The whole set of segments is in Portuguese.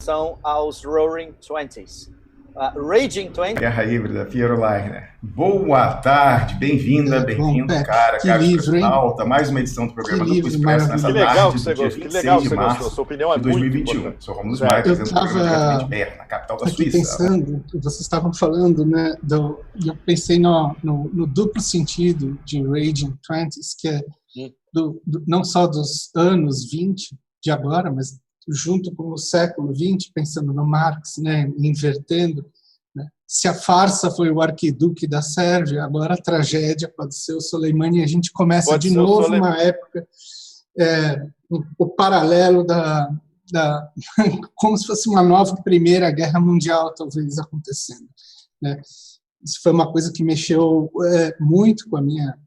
são aos Roaring Twenties. Raging Twenties. Guerra Híbrida, Piero Leiner. Boa tarde, bem-vinda, bem-vindo, cara astronauta. Mais uma edição do programa Duplo Expresso nessa tarde do dia 26 de março Sua opinião é de 2021. Sou Romulo Maia, trazendo o programa diretamente de Berna, na capital da Suíça. Pensando, vocês estavam falando, né, e eu pensei no duplo sentido de Raging Twenties, que é não só dos anos 20 de agora, mas junto com o século XX, pensando no Marx, né, invertendo, né, se a farsa foi o arquiduque da Sérvia, agora a tragédia pode ser o Soleimani, e a gente começa de novo uma época, o paralelo como se fosse uma nova Primeira Guerra Mundial, talvez, acontecendo. Né? Isso foi uma coisa que mexeu muito com a minha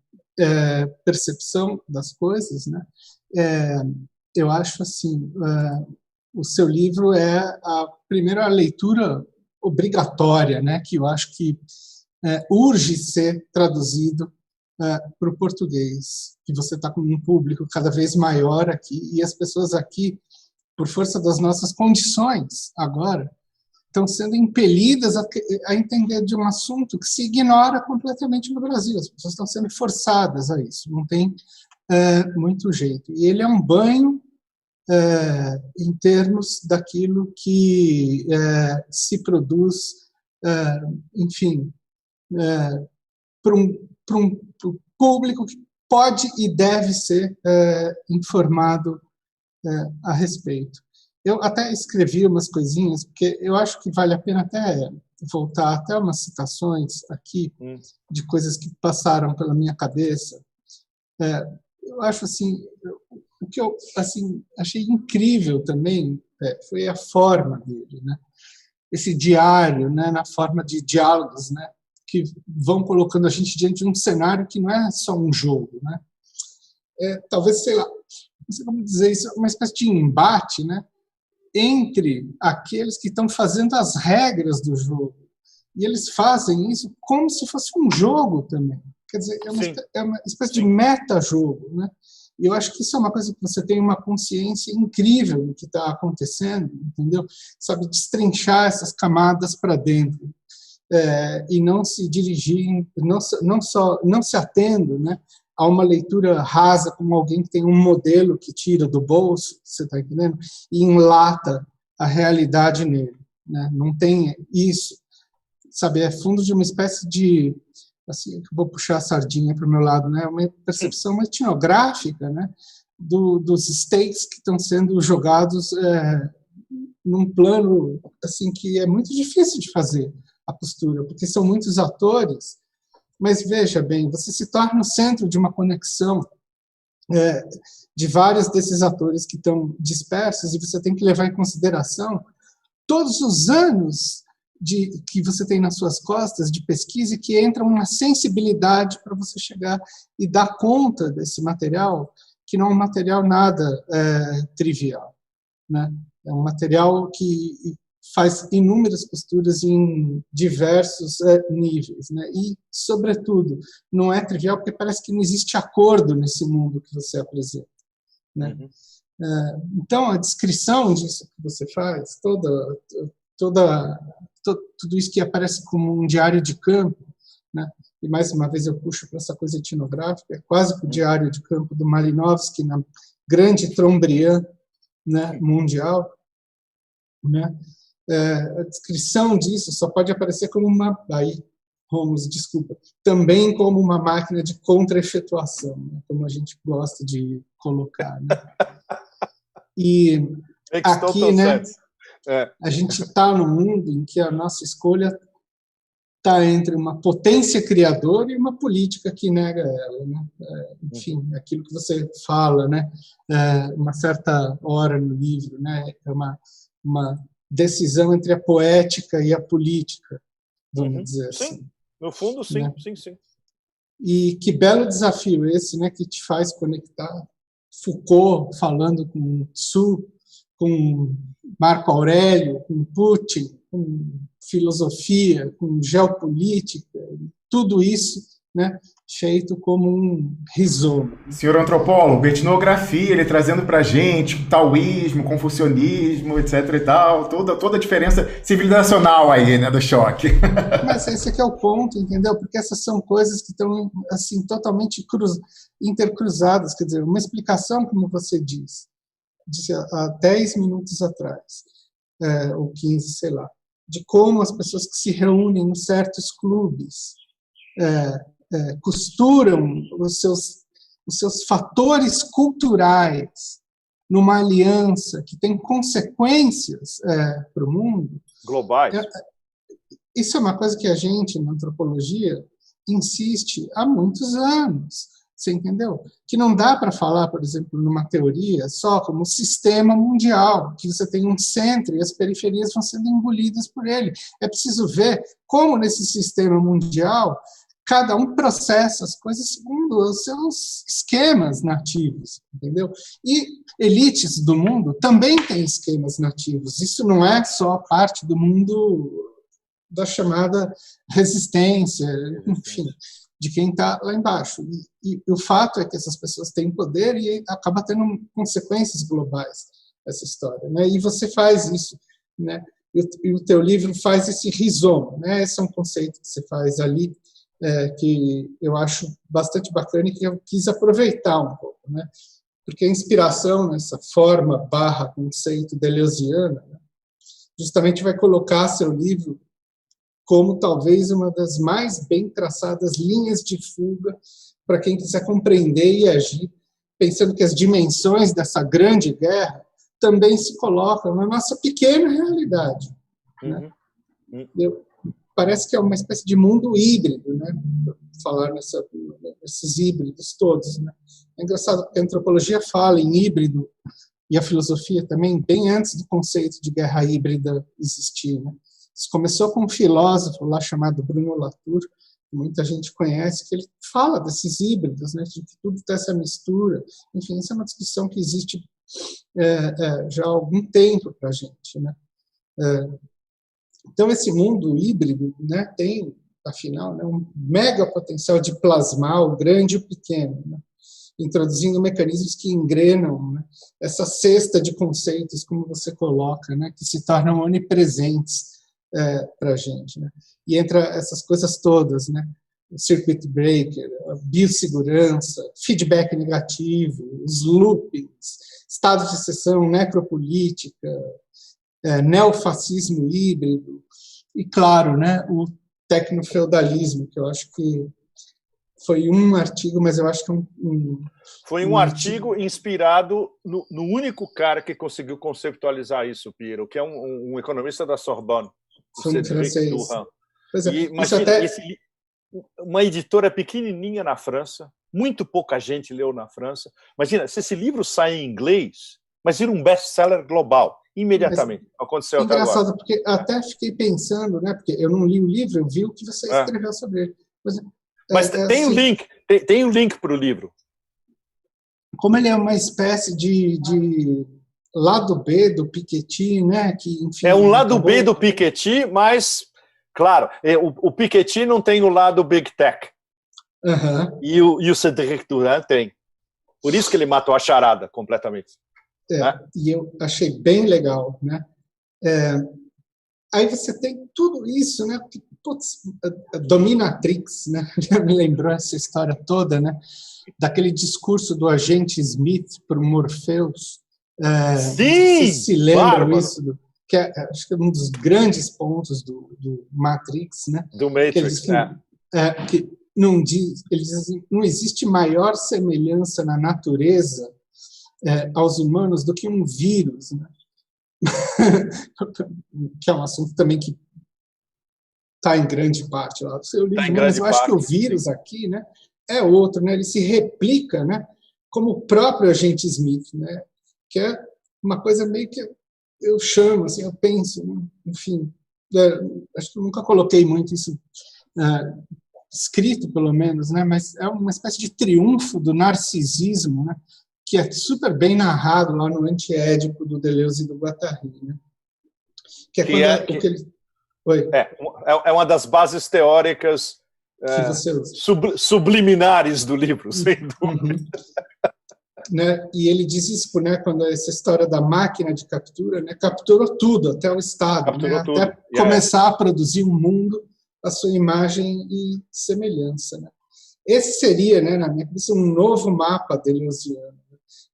percepção das coisas, né? Eu acho assim, o seu livro é a primeira leitura obrigatória, né, que eu acho que urge ser traduzido para o português, que você está com um público cada vez maior aqui, e as pessoas aqui, por força das nossas condições agora, estão sendo impelidas a entender de um assunto que se ignora completamente no Brasil. As pessoas estão sendo forçadas a isso, não tem muito jeito. E ele é um banho em termos daquilo que se produz, enfim, para um público que pode e deve ser informado a respeito. Eu até escrevi umas coisinhas, porque eu acho que vale a pena até voltar até umas citações aqui de coisas que passaram pela minha cabeça. Eu acho assim, o que eu assim achei incrível também foi a forma dele, né? Esse diário, né, na forma de diálogos, né, que vão colocando a gente diante de um cenário que não é só um jogo, né? Talvez, sei lá, não sei como dizer isso, uma espécie de embate, né, entre aqueles que estão fazendo as regras do jogo. E eles fazem isso como se fosse um jogo também. Quer dizer, é uma espécie de meta-jogo, né? E eu acho que isso é uma coisa que você tem uma consciência incrível do que está acontecendo, entendeu? Sabe, destrinchar essas camadas para dentro. E não se dirigir, não se atendo, né, a uma leitura rasa, como alguém que tem um modelo que tira do bolso, você está entendendo? E enlata a realidade nele. Né? Não tem isso. Sabe, é fundo de uma espécie de, assim, vou puxar a sardinha para o meu lado, né, uma percepção etnográfica, né, dos stakes que estão sendo jogados num plano assim que é muito difícil de fazer a postura, porque são muitos atores, mas veja bem, você se torna o centro de uma conexão de vários desses atores que estão dispersos, e você tem que levar em consideração todos os anos que você tem nas suas costas de pesquisa, e que entra uma sensibilidade para você chegar e dar conta desse material, que não é um material nada trivial, né? É um material que faz inúmeras costuras em diversos níveis, né? E, sobretudo, não é trivial porque parece que não existe acordo nesse mundo que você apresenta, né? Então, a descrição disso que você faz, tudo isso que aparece como um diário de campo, né? E mais uma vez eu puxo para essa coisa etnográfica, é quase que o diário de campo do Malinowski na grande Trombriand, né, mundial, né? A descrição disso só pode aparecer como também como uma máquina de contra-efetuação, né, como a gente gosta de colocar, né? E aqui, né, a gente está num mundo em que a nossa escolha está entre uma potência criadora e uma política que nega ela, né? Enfim, aquilo que você fala, né, uma certa hora no livro, né, é uma decisão entre a poética e a política, vamos dizer assim. Sim, no fundo, sim, né? sim. E que belo desafio esse, né, que te faz conectar Foucault falando com Tzu, com Marco Aurélio, com Putin, com filosofia, com geopolítica, tudo isso, né, feito como um risomo. Senhor antropólogo, etnografia, ele trazendo para a gente taoísmo, confucionismo, etc. e tal, toda a diferença civilizacional aí, né, do choque. Mas esse aqui é o ponto, entendeu? Porque essas são coisas que estão assim, totalmente intercruzadas. Quer dizer, uma explicação, como você disse há 10 minutos atrás, ou 15, sei lá, de como as pessoas que se reúnem em certos clubes costuram os seus fatores culturais numa aliança que tem consequências para o mundo. Globais. Isso é uma coisa que a gente, na antropologia, insiste há muitos anos. Você entendeu? Que não dá para falar, por exemplo, numa teoria só como sistema mundial, que você tem um centro e as periferias vão sendo engolidas por ele. É preciso ver como nesse sistema mundial cada um processa as coisas segundo os seus esquemas nativos, entendeu? E elites do mundo também têm esquemas nativos. Isso não é só parte do mundo da chamada resistência, enfim, de quem está lá embaixo. E o fato é que essas pessoas têm poder e acaba tendo consequências globais essa história, né? E você faz isso, né? E o teu livro faz esse risomo, né? Esse é um conceito que você faz ali, que eu acho bastante bacana e que eu quis aproveitar um pouco, né? Porque a inspiração nessa forma / conceito deleuziana, né, justamente vai colocar seu livro como talvez uma das mais bem traçadas linhas de fuga para quem quiser compreender e agir, pensando que as dimensões dessa grande guerra também se colocam na nossa pequena realidade. Né? Parece que é uma espécie de mundo híbrido, né? Falar nesses híbridos todos. Né? É engraçado porque a antropologia fala em híbrido e a filosofia também, bem antes do conceito de guerra híbrida existir. Né? Isso começou com um filósofo lá chamado Bruno Latour, que muita gente conhece, que ele fala desses híbridos, né, de que tudo tem essa mistura. Enfim, isso é uma discussão que existe já há algum tempo para a gente. Né? Então, esse mundo híbrido, né, tem, afinal, né, um mega potencial de plasmar o grande e o pequeno, né? Introduzindo mecanismos que engrenam, né, essa cesta de conceitos, como você coloca, né, que se tornam onipresentes para a gente, né? E entra essas coisas todas, né? O circuit breaker, a biossegurança, feedback negativo, os loopings, estado de exceção necropolítica, neofascismo híbrido e, claro, né, o tecnofeudalismo, que eu acho que foi um artigo, mas eu acho que foi um artigo inspirado no único cara que conseguiu conceptualizar isso, Piero, que é um economista da Sorbonne. Foi um francês. Pois é, imagina, uma editora pequenininha na França, muito pouca gente leu na França. Imagina, se esse livro sai em inglês, mas vira um best-seller global, imediatamente. Mas, aconteceu até agora. Engraçado, porque até fiquei pensando, né, porque eu não li o livro, eu vi o que você escreveu sobre ele. Mas tem um link, tem um link para o livro. Como ele é uma espécie de lado B do Piketty, né? Que, enfim, é um lado B do Piketty, mas, claro, o Piketty não tem o lado Big Tech. E o Cédric Durand tem. Por isso que ele matou a charada completamente. Né? E eu achei bem legal, né? Aí você tem tudo isso, né? Putz, a Dominatrix, né? Já me lembrou essa história toda, né? Daquele discurso do agente Smith para o Morpheus. Sim! Se lembram isso? Que acho que é um dos grandes pontos do Matrix, né? Do Matrix, que não diz, ele diz assim, não existe maior semelhança na natureza aos humanos do que um vírus, né? Que é um assunto também que está em grande parte lá do seu livro, mas eu acho que o vírus aqui, né, é outro, né? Ele se replica, né, como o próprio agente Smith, né? Que é uma coisa meio que eu chamo, assim, eu penso, né? Enfim, acho que eu nunca coloquei muito isso escrito, pelo menos, né? Mas é uma espécie de triunfo do narcisismo, né? Que é super bem narrado lá no Antiédipo do Deleuze e do Guattari, né? Que é quando ele... É uma das bases teóricas subliminares do livro, sem dúvida. Né? E ele diz isso, né, quando essa história da máquina de captura, né, capturou tudo, até o Estado, né, até começar a produzir um mundo à sua imagem e semelhança. Né? Esse seria, né, na minha cabeça, um novo mapa deleuziano.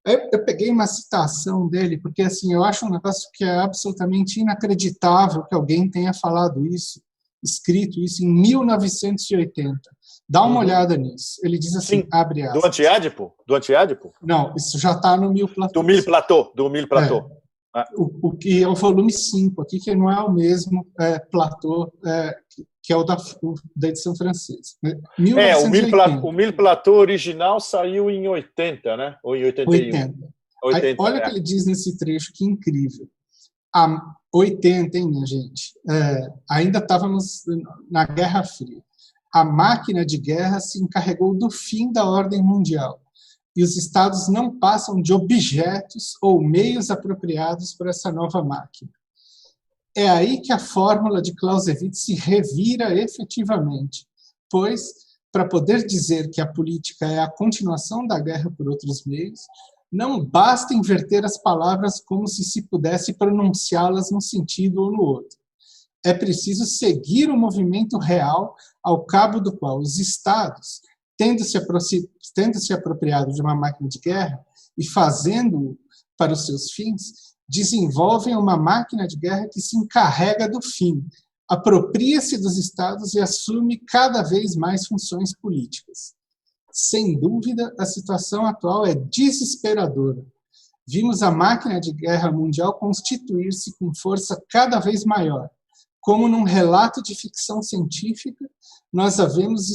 Eu peguei uma citação dele, porque assim, eu acho um negócio que é absolutamente inacreditável que alguém tenha falado isso, escrito isso em 1980. Dá uma olhada nisso. Ele diz assim, sim, abre aspas. Do Antiédipo? Não, isso já está no Mille Plateaux. Do Mille Plateaux. O que é o volume 5 aqui, que não é o mesmo Plateau, que é o da edição francesa. 1980. O Mille Plateaux original saiu em 80, né? Ou em 81? 80. Aí, olha o que ele diz nesse trecho, que incrível. 80, hein, minha gente? Ainda estávamos na Guerra Fria. A máquina de guerra se encarregou do fim da ordem mundial e os estados não passam de objetos ou meios apropriados para essa nova máquina. É aí que a fórmula de Clausewitz se revira efetivamente, pois, para poder dizer que a política é a continuação da guerra por outros meios, não basta inverter as palavras como se pudesse pronunciá-las num sentido ou no outro. É preciso seguir o movimento real ao cabo do qual os Estados, tendo se apropriado de uma máquina de guerra e fazendo-o para os seus fins, desenvolvem uma máquina de guerra que se encarrega do fim, apropria-se dos Estados e assume cada vez mais funções políticas. Sem dúvida, a situação atual é desesperadora. Vimos a máquina de guerra mundial constituir-se com força cada vez maior. Como num relato de ficção científica, nós a vimos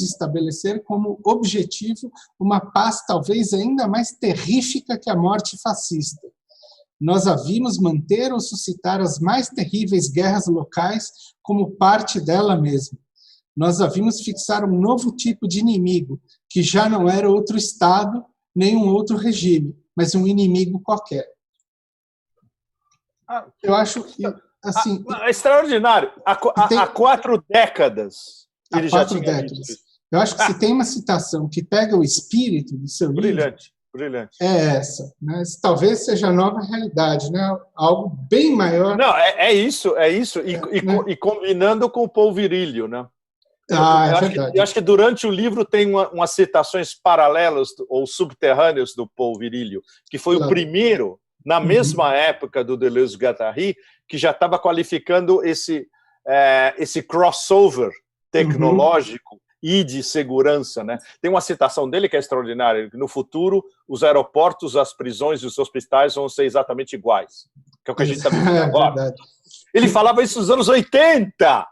estabelecer como objetivo uma paz talvez ainda mais terrífica que a morte fascista. Nós a vimos manter ou suscitar as mais terríveis guerras locais como parte dela mesma. Nós a vimos fixar um novo tipo de inimigo, que já não era outro Estado, nem um outro regime, mas um inimigo qualquer. Eu acho assim, é extraordinário. Há 4 décadas. Ele já tinha décadas. Eu acho que se tem uma citação que pega o espírito do seu livro, brilhante. É essa. Né? Talvez seja a nova realidade, né? Algo bem maior. Não, é isso. E combinando com o Paul Virilio, né? Verdade. Eu acho que durante o livro tem umas citações paralelas ou subterrâneas do Paul Virilio, que foi o primeiro, na mesma época do Deleuze-Guattari, que já estava qualificando esse crossover tecnológico e de segurança. Né? Tem uma citação dele que é extraordinária, que no futuro os aeroportos, as prisões e os hospitais vão ser exatamente iguais, que é o que a gente está vivendo agora. Ele falava isso nos anos 80!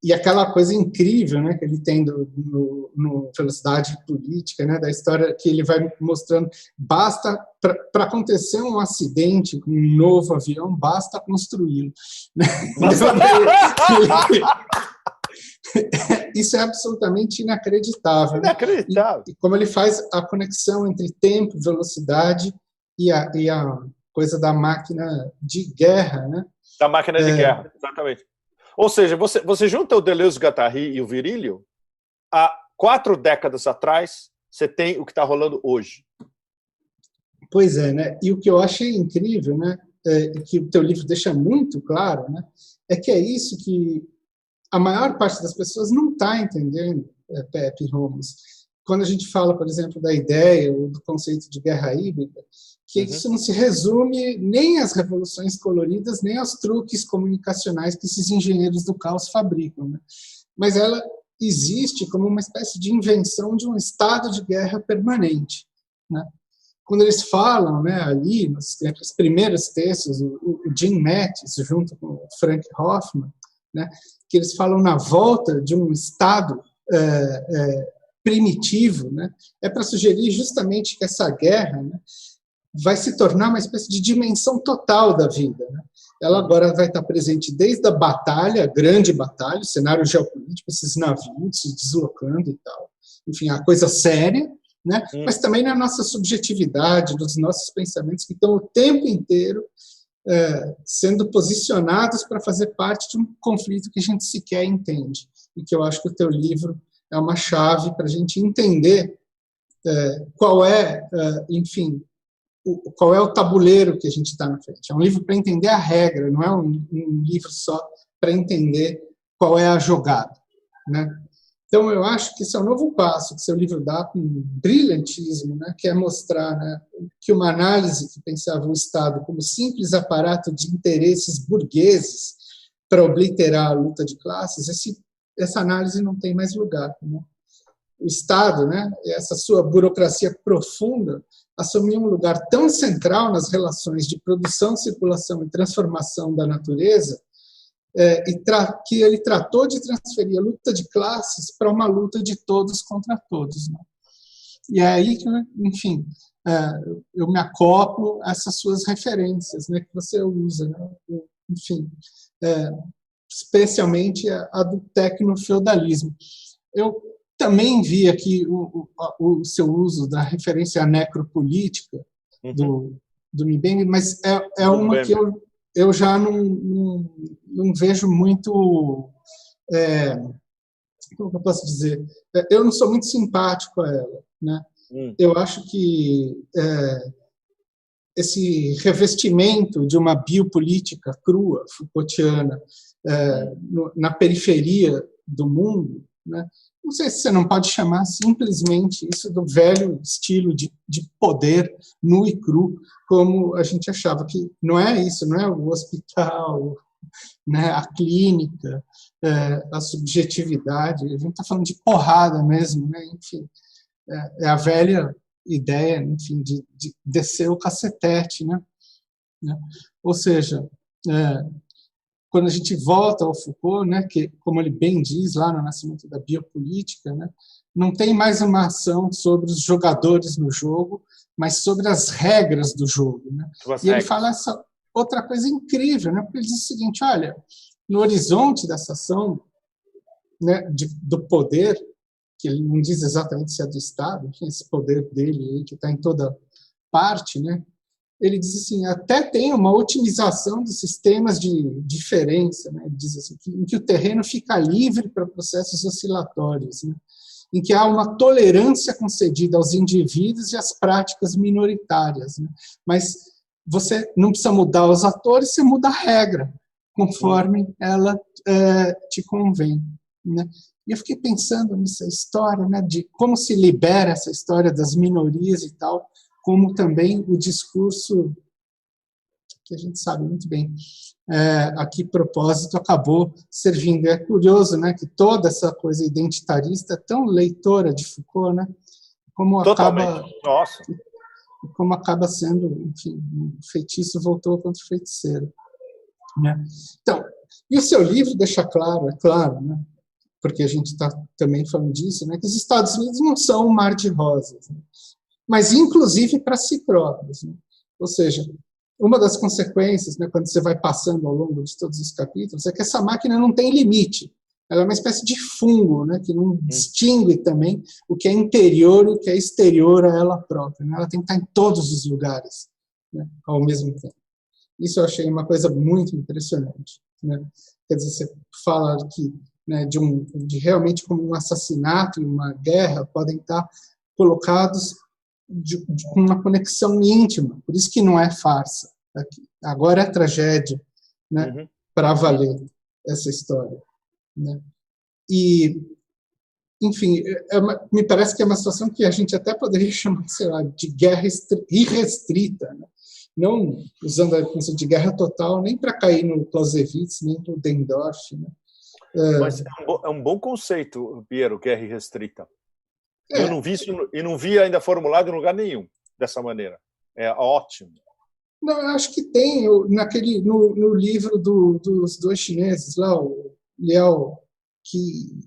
E aquela coisa incrível, né, que ele tem no Velocidade Política, né, da história que ele vai mostrando, basta, para acontecer um acidente com um novo avião, basta construí-lo. Isso é absolutamente inacreditável. Inacreditável. E como ele faz a conexão entre tempo, velocidade e a coisa da máquina de guerra. Né? Da máquina de guerra, exatamente. Ou seja, você junta o Deleuze-Guattari e o Virilio, há 4 décadas atrás, você tem o que está rolando hoje. Pois é, né? E o que eu achei incrível, né, que o teu livro deixa muito claro, né, é que é isso que a maior parte das pessoas não está entendendo, Pepe Romos. Quando a gente fala, por exemplo, da ideia ou do conceito de guerra híbrida, que isso não se resume nem às revoluções coloridas, nem aos truques comunicacionais que esses engenheiros do caos fabricam. Né? Mas ela existe como uma espécie de invenção de um estado de guerra permanente. Né? Quando eles falam, né, ali, nos primeiros textos, o Jim Mattis, junto com o Frank Hoffman, né, que eles falam na volta de um estado primitivo, né, é para sugerir justamente que essa guerra, né, vai se tornar uma espécie de dimensão total da vida. Né? Ela agora vai estar presente desde a batalha, a grande batalha, o cenário geopolítico, esses navios se deslocando e tal. Enfim, a coisa séria, né? Mas também na nossa subjetividade, nos nossos pensamentos que estão o tempo inteiro sendo posicionados para fazer parte de um conflito que a gente sequer entende. E que eu acho que o teu livro é uma chave para a gente entender qual é, enfim, qual é o tabuleiro que a gente está na frente. É um livro para entender a regra, não é um livro só para entender qual é a jogada, né? Então, eu acho que esse é o novo passo que seu livro dá com brilhantismo, né, que é mostrar, né, que uma análise que pensava o Estado como simples aparato de interesses burgueses para obliterar a luta de classes, essa análise não tem mais lugar, né? O Estado, né, essa sua burocracia profunda, assumiu um lugar tão central nas relações de produção, circulação e transformação da natureza, que ele tratou de transferir a luta de classes para uma luta de todos contra todos, né? E é aí que, enfim, eu me acoplo a essas suas referências, né, que você usa, né? Enfim, especialmente a do tecnofeudalismo. Eu também vi aqui o seu uso da referência à necropolítica do Mbembe, mas é uma que eu já não vejo muito, como eu posso dizer, eu não sou muito simpático a ela, né? Eu acho que esse revestimento de uma biopolítica crua, Foucaultiana, na periferia do mundo, né? Não sei se você não pode chamar simplesmente isso do velho estilo de poder nu e cru, como a gente achava, que não é isso, não é o hospital, né, a clínica, a subjetividade, a gente está falando de porrada mesmo, né? Enfim, é a velha ideia, enfim, de descer o cacetete, né? Ou seja, quando a gente volta ao Foucault, né, que, como ele bem diz lá no Nascimento da Biopolítica, né, não tem mais uma ação sobre os jogadores no jogo, mas sobre as regras do jogo, né? Ele fala essa outra coisa incrível, né, porque ele diz o seguinte: olha, no horizonte dessa ação, né, do poder, que ele não diz exatamente se é do Estado, enfim, esse poder dele aí, que está em toda parte, né? Ele diz assim, até tem uma otimização dos sistemas de diferença, né? Ele diz assim, em que o terreno fica livre para processos oscilatórios, né? Em que há uma tolerância concedida aos indivíduos e às práticas minoritárias, né? Mas você não precisa mudar os atores, você muda a regra, conforme ela te convém, né? E eu fiquei pensando nessa história, né, de como se libera essa história das minorias e tal, como também o discurso, que a gente sabe muito bem a que propósito acabou servindo. É curioso, né, que toda essa coisa identitarista é tão leitora de Foucault, né, como acaba sendo, enfim, o feitiço voltou contra o feiticeiro, né? Então, e o seu livro deixa claro, é claro, né, porque a gente está também falando disso, né, que os Estados Unidos não são um mar de rosas, né, mas inclusive para si próprios, né? Ou seja, uma das consequências, né, quando você vai passando ao longo de todos os capítulos, é que essa máquina não tem limite. Ela é uma espécie de fungo, né, que não distingue também o que é interior e o que é exterior a ela própria, né? Ela tem que estar em todos os lugares, né, ao mesmo tempo. Isso eu achei uma coisa muito impressionante, né? Quer dizer, você fala que, né, de realmente como um assassinato e uma guerra podem estar colocados com uma conexão íntima, por isso que não é farsa. Agora é tragédia, né, para valer essa história, né? E, enfim, me parece que é uma situação que a gente até poderia chamar, sei lá, de guerra irrestrita, né? Não usando a conceito de guerra total, nem para cair no Clausewitz, nem no Dendorf, né? Mas é um bom conceito, Piero, guerra irrestrita. Eu não vi isso, e não vi ainda formulado em lugar nenhum dessa maneira. É ótimo. Não, eu acho que tem no livro dos dois chineses lá, o Liao Qi.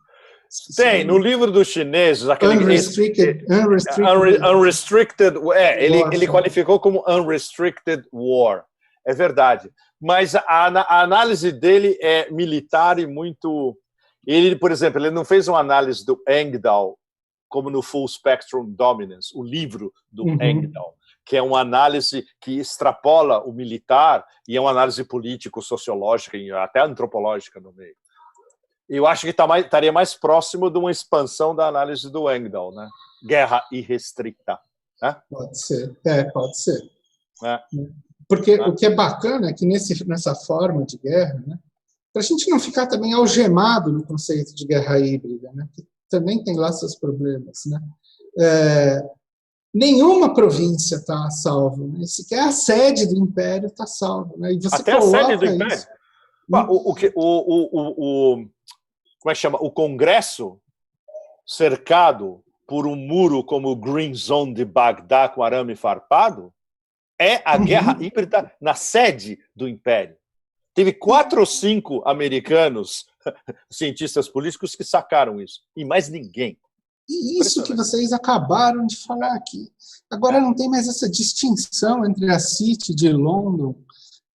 Tem, no livro dos chineses, aquele Unrestricted ele qualificou como Unrestricted War. É verdade. Mas a análise dele é militar e muito... Ele, por exemplo, ele não fez uma análise do Engdahl como no Full Spectrum Dominance, o livro do Engdahl, que é uma análise que extrapola o militar e é uma análise político-sociológica e até antropológica no meio. Eu acho que estaria mais próximo de uma expansão da análise do Engdahl, né? Guerra irrestrita. Né? Pode ser, pode ser. Porque o que é bacana é que nessa forma de guerra, né, para a gente não ficar também algemado no conceito de guerra híbrida, né, que também tem lá seus problemas, né, nenhuma província está salva, né, sequer a sede do Império está salva. Né, e você até a sede do Império? Isso, como é que chama? O Congresso cercado por um muro como o Green Zone de Bagdá com arame farpado é a guerra híbrida na sede do Império. Teve 4 ou 5 americanos, cientistas políticos, que sacaram isso. E mais ninguém. E isso que vocês acabaram de falar aqui. Agora não tem mais essa distinção entre a City de London,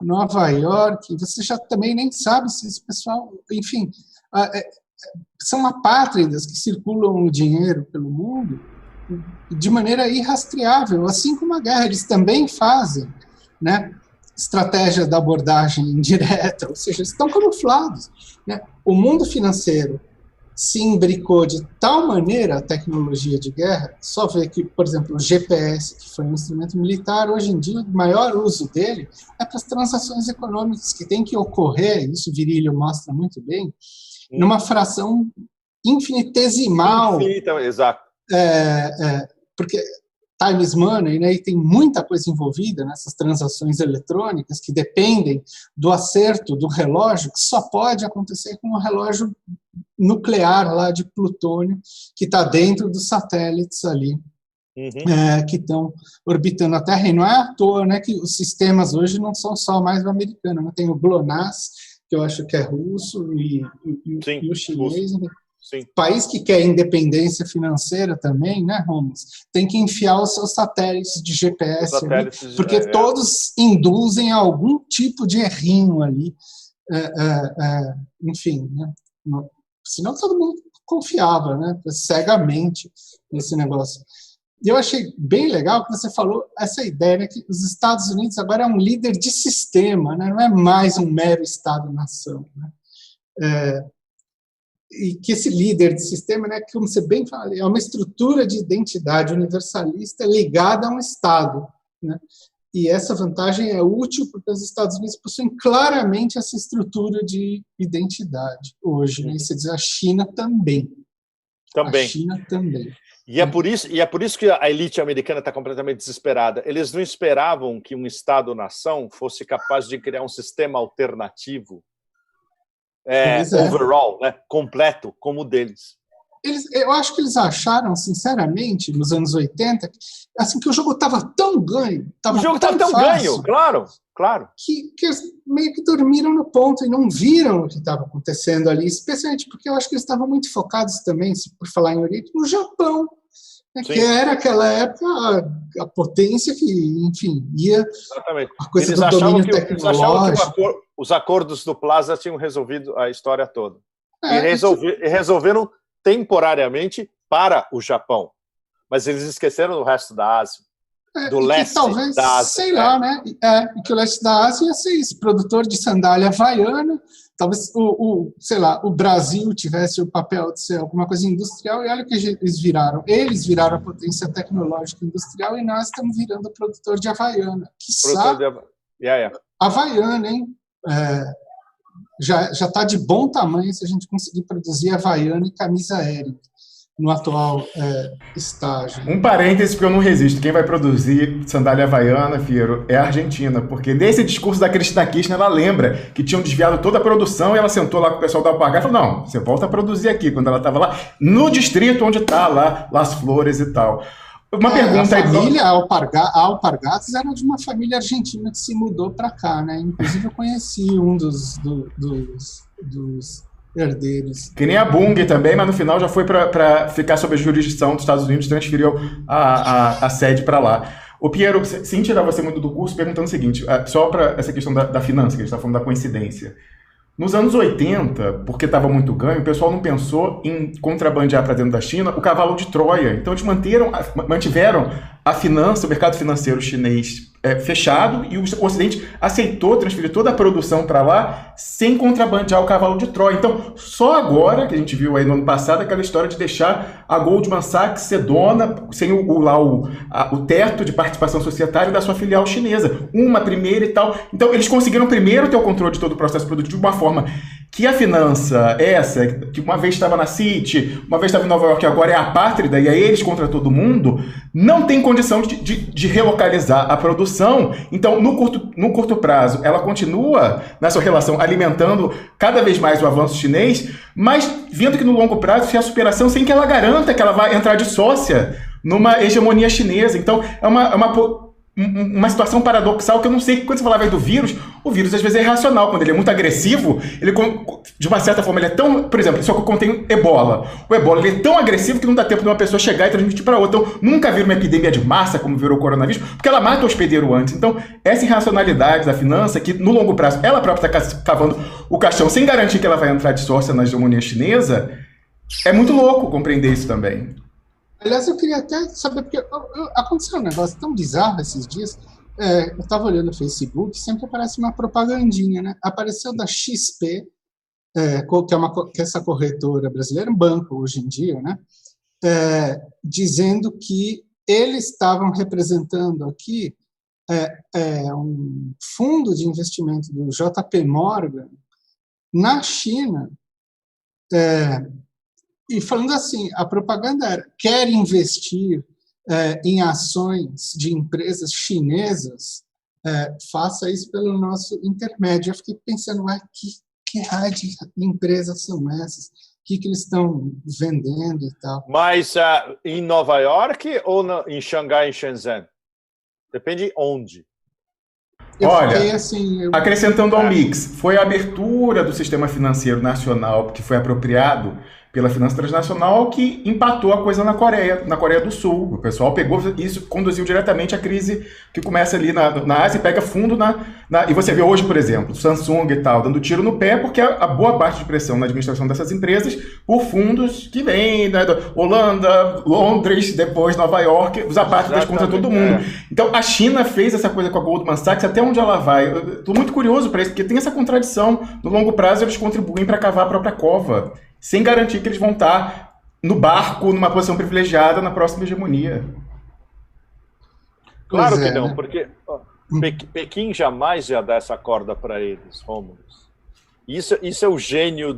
Nova York. Você já também nem sabe se esse pessoal... Enfim, são apátridas que circulam o dinheiro pelo mundo de maneira irrastreável, assim como a guerra. Eles também fazem, né, estratégia da abordagem indireta, ou seja, estão camuflados. Né? O mundo financeiro se imbricou de tal maneira a tecnologia de guerra, só ver que, por exemplo, o GPS, que foi um instrumento militar, hoje em dia o maior uso dele é para as transações econômicas que tem que ocorrer, isso Virilio mostra muito bem, numa fração infinitesimal. Exato. Porque time is money, né, e tem muita coisa envolvida nessas transações eletrônicas que dependem do acerto do relógio, que só pode acontecer com um relógio nuclear lá de plutônio que está dentro dos satélites ali, que estão orbitando a Terra. E não é à toa, né, que os sistemas hoje não são só mais o americano, né? Tem o GLONASS, que eu acho que é russo, e o chinês. Sim. País que quer independência financeira também, né, Romulus, tem que enfiar os seus satélites de GPS ali, porque todos induzem algum tipo de errinho ali. Enfim, né? Senão todo mundo confiava, né, cegamente nesse negócio. E eu achei bem legal que você falou essa ideia, né, que os Estados Unidos agora é um líder de sistema, né, não é mais um mero Estado-nação. Né? E que esse líder de sistema, né, como você bem fala, é uma estrutura de identidade universalista ligada a um Estado. Né? E essa vantagem é útil porque os Estados Unidos possuem claramente essa estrutura de identidade hoje. Né? E você diz, a China também. A China também. E é por isso que a elite americana está completamente desesperada. Eles não esperavam que um Estado-nação fosse capaz de criar um sistema alternativo overall, né, completo, como o deles. Eu acho que eles acharam, sinceramente, nos anos 80, assim, que o jogo estava tão ganho. O jogo estava tão ganho, claro. Que eles meio que dormiram no ponto e não viram o que estava acontecendo ali, especialmente porque eu acho que eles estavam muito focados também, por falar em Oriente, no Japão. Né, que era, naquela época, a potência que, enfim, ia... Exatamente. A coisa do domínio tecnológico. Eles achavam que os acordos do Plaza tinham resolvido a história toda. E resolveram temporariamente para o Japão. Mas eles esqueceram do resto da Ásia. Do leste talvez, da Ásia. Sei lá, né? Que o leste da Ásia ia ser isso, produtor de sandália havaiana. Talvez o Brasil tivesse o papel de ser alguma coisa industrial, e olha o que eles viraram. Eles viraram a potência tecnológica industrial e nós estamos virando produtor de havaiana. Havaiana, hein? Já está de bom tamanho se a gente conseguir produzir havaiana e camisa aérea no atual estágio. Um parêntese, porque eu não resisto. Quem vai produzir sandália havaiana, Fiero, é a Argentina, porque nesse discurso da Cristina Kirchner, ela lembra que tinham desviado toda a produção e ela sentou lá com o pessoal da Alpargatas e falou, não, você volta a produzir aqui, quando ela estava lá, no distrito onde está lá, Las Flores e tal. Uma pergunta a família Alpargatas era de uma família argentina que se mudou para cá, né? Inclusive eu conheci um dos herdeiros. Que nem a Bung também, mas no final já foi para ficar sob a jurisdição dos Estados Unidos, transferiu a sede para lá. O Piero, sem tirar você muito do curso, perguntando o seguinte, só para essa questão da finança, que a gente está falando da coincidência. Nos anos 80, porque estava muito ganho, o pessoal não pensou em contrabandear para dentro da China o cavalo de Troia. Então eles mantiveram a finança, o mercado financeiro chinês fechado, e o Ocidente aceitou transferir toda a produção para lá sem contrabandear o cavalo de Troia. Então, só agora, que a gente viu aí no ano passado, aquela história de deixar a Goldman Sachs ser dona, sem o teto de participação societária da sua filial chinesa. Uma primeira e tal. Então, eles conseguiram primeiro ter o controle de todo o processo produtivo de uma forma que a finança, que uma vez estava na Citi, uma vez estava em Nova York, agora é apátrida, e é eles contra todo mundo, não tem condição de relocalizar a produção. Então, no curto prazo, ela continua nessa relação alimentando cada vez mais o avanço chinês, mas vendo que no longo prazo é a superação sem que ela garanta que ela vai entrar de sócia numa hegemonia chinesa. Então, é uma situação paradoxal que eu não sei, quando você falava aí do vírus, o vírus às vezes é irracional, quando ele é muito agressivo, ele, de uma certa forma, ele é tão, por exemplo, só que contém ebola. O ebola ele é tão agressivo que não dá tempo de uma pessoa chegar e transmitir para outra. Então, nunca vira uma epidemia de massa, como virou o coronavírus, porque ela mata o hospedeiro antes. Então, essa irracionalidade da finança, que no longo prazo ela própria está cavando o caixão sem garantir que ela vai entrar de sócia na hegemonia chinesa, é muito louco compreender isso também. Aliás, eu queria até saber, porque aconteceu um negócio tão bizarro esses dias. Eu estava olhando no Facebook, sempre aparece uma propagandinha, né? Apareceu da XP, que é essa corretora brasileira, um banco hoje em dia, né? Dizendo que eles estavam representando aqui um fundo de investimento do JP Morgan na China, e falando assim, a propaganda era: quer investir em ações de empresas chinesas, faça isso pelo nosso intermédio. Eu fiquei pensando, que raio de empresas são essas? O que eles estão vendendo e tal? Mas em Nova York ou em Xangai, em Shenzhen? Depende onde. Olha, assim, acrescentando ao mix, foi a abertura do sistema financeiro nacional que foi apropriado pela finança transnacional que empatou a coisa na Coreia do Sul. O pessoal pegou isso, conduziu diretamente a crise que começa ali na Ásia e pega fundo e você vê hoje, por exemplo, Samsung e tal, dando tiro no pé, porque a boa parte de pressão na administração dessas empresas por fundos que vêm da Holanda, Londres, depois Nova York, os apátridas contra todo mundo. Então, a China fez essa coisa com a Goldman Sachs, até onde ela vai. Eu estou muito curioso para isso, porque tem essa contradição. No longo prazo, eles contribuem para cavar a própria cova, sem garantir que eles vão estar no barco, numa posição privilegiada na próxima hegemonia. Claro que não, porque Pequim jamais ia dar essa corda para eles, Rômulo. Isso é o gênio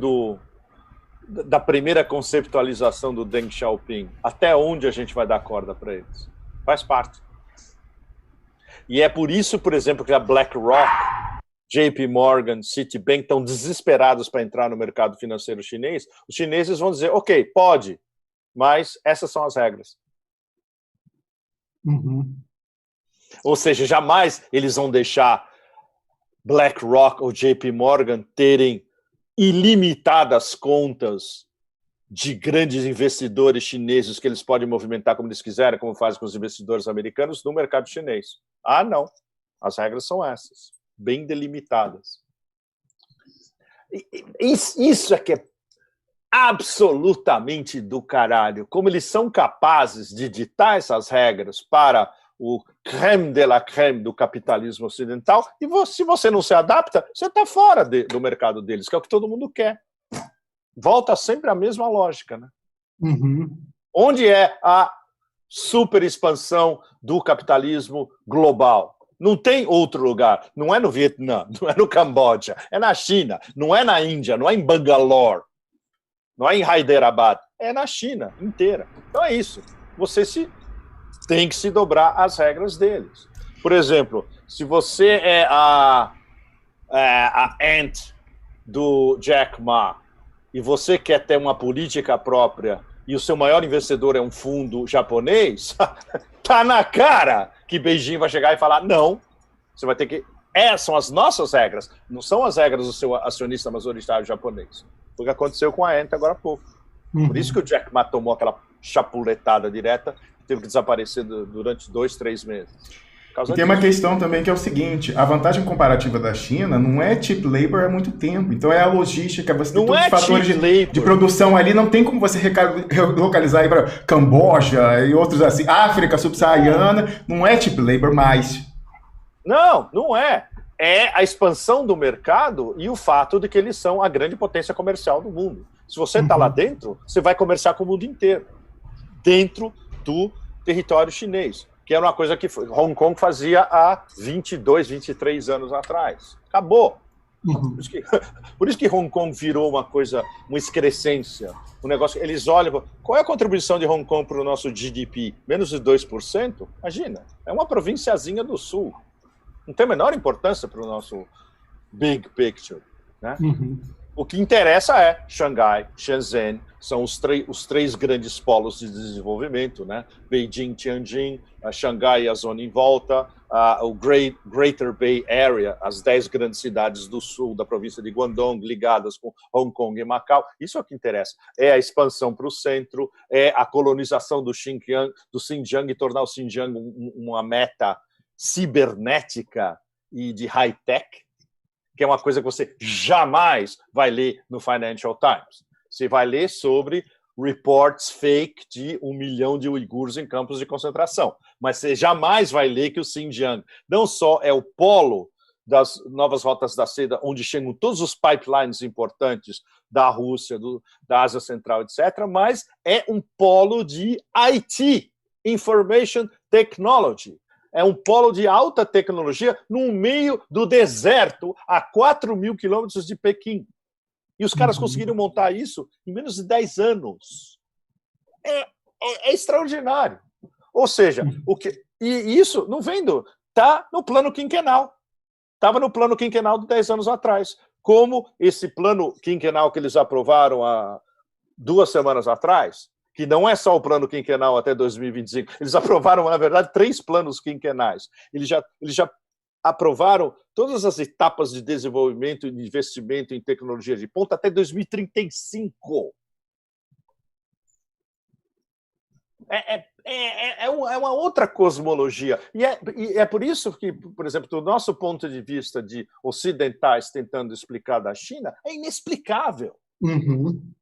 da primeira conceptualização do Deng Xiaoping. Até onde a gente vai dar corda para eles? Faz parte. E é por isso, por exemplo, que a BlackRock, JP Morgan, Citibank estão desesperados para entrar no mercado financeiro chinês. Os chineses vão dizer, ok, pode, mas essas são as regras. Uhum. Ou seja, jamais eles vão deixar BlackRock ou JP Morgan terem ilimitadas contas de grandes investidores chineses que eles podem movimentar como eles quiserem, como fazem com os investidores americanos no mercado chinês. Ah, não. As regras são essas, bem delimitadas. Isso é que é absolutamente do caralho. Como eles são capazes de ditar essas regras para o crème de la crème do capitalismo ocidental, e se você não se adapta, você está fora do mercado deles, que é o que todo mundo quer. Volta sempre a mesma lógica, né? Uhum. Onde é a super expansão do capitalismo global? Não tem outro lugar. Não é no Vietnã, não é no Camboja, é na China, não é na Índia, não é em Bangalore, não é em Hyderabad, é na China inteira. Então é isso. Você tem que se dobrar às regras deles. Por exemplo, se você é a Ant do Jack Ma e você quer ter uma política própria e o seu maior investidor é um fundo japonês, tá na cara que Beijing vai chegar e falar, não, você vai ter que... são as nossas regras, não são as regras do seu acionista majoritário japonês. Foi o que aconteceu com a Ant agora há pouco. Por isso que o Jack Ma tomou aquela chapuletada direta, teve que desaparecer durante 2-3 meses. E tem uma questão também que é o seguinte, a vantagem comparativa da China não é cheap labor há muito tempo, então é a logística, você tem todos os fatores de produção ali, não tem como você relocalizar aí para Camboja e outros assim, África subsaariana, não é cheap labor mais. Não, não é. É a expansão do mercado e o fato de que eles são a grande potência comercial do mundo. Se você está lá dentro, você vai comerciar com o mundo inteiro, dentro do território chinês, que era uma coisa que Hong Kong fazia há 22, 23 anos atrás. Acabou. Por isso que Hong Kong virou uma coisa, uma excrescência, um negócio. Eles olham, qual é a contribuição de Hong Kong para o nosso GDP? Menos de 2%? Imagina, é uma provínciazinha do sul. Não tem a menor importância para o nosso big picture, né? O que interessa é Xangai, Shenzhen, são os três grandes polos de desenvolvimento, né? Beijing, Tianjin, Xangai e a zona em volta, o Greater Bay Area, as 10 grandes cidades do sul da província de Guangdong ligadas com Hong Kong e Macau. Isso é o que interessa. É a expansão para o centro, é a colonização do Xinjiang e tornar o Xinjiang uma meta cibernética e de high-tech, que é uma coisa que você jamais vai ler no Financial Times. Você vai ler sobre reports fake de 1 milhão de uigures em campos de concentração. Mas você jamais vai ler que o Xinjiang não só é o polo das novas rotas da seda, onde chegam todos os pipelines importantes da Rússia, da Ásia Central, etc., mas é um polo de IT, Information Technology. É um polo de alta tecnologia no meio do deserto, a 4.000 quilômetros de Pequim. E os caras conseguiram montar isso em menos de 10 anos. É extraordinário. Ou seja, e isso não vem está no plano quinquenal. Estava no plano quinquenal de 10 anos atrás. Como esse plano quinquenal que eles aprovaram há 2 semanas atrás, que não é só o plano quinquenal até 2025, eles aprovaram, na verdade, 3 planos quinquenais. Eles já aprovaram todas as etapas de desenvolvimento e de investimento em tecnologia de ponta até 2035. É uma outra cosmologia. E é por isso que, por exemplo, do nosso ponto de vista de ocidentais tentando explicar da China, é inexplicável.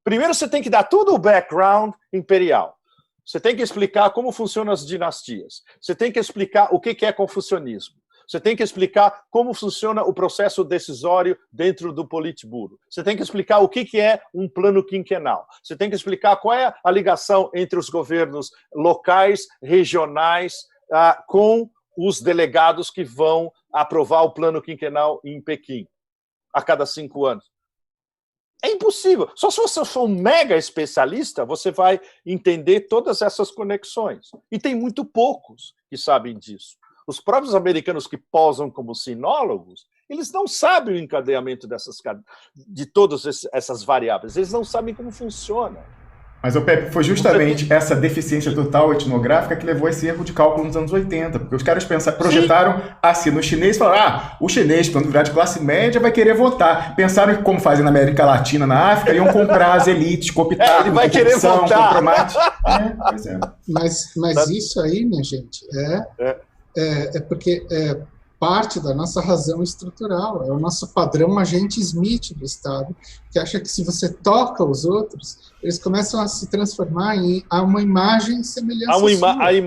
Primeiro você tem que dar todo o background imperial. Você tem que explicar como funcionam as dinastias. Você tem que explicar o que é confucionismo. Você tem que explicar como funciona o processo decisório dentro do Politburo. Você tem que explicar o que é um plano quinquenal. Você tem que explicar qual é a ligação entre os governos locais, regionais, com os delegados que vão aprovar o plano quinquenal em Pequim a cada 5 anos. É impossível. Só se você for um mega especialista, você vai entender todas essas conexões. E tem muito poucos que sabem disso. Os próprios americanos que posam como sinólogos, eles não sabem o encadeamento de todas essas variáveis. Eles não sabem como funciona. Mas, Pepe, foi justamente essa deficiência total etnográfica que levou a esse erro de cálculo nos anos 80, porque os caras projetaram assim no chinês e falaram, o chinês, quando virar de classe média, vai querer votar. Pensaram que, como fazem na América Latina, na África, iam comprar as elites, cooptar, ele vai querer votar. Pois é. Mas isso aí, minha gente, é porque parte da nossa razão estrutural, é o nosso padrão agente Smith do Estado, que acha que se você toca os outros, eles começam a se transformar a uma imagem semelhante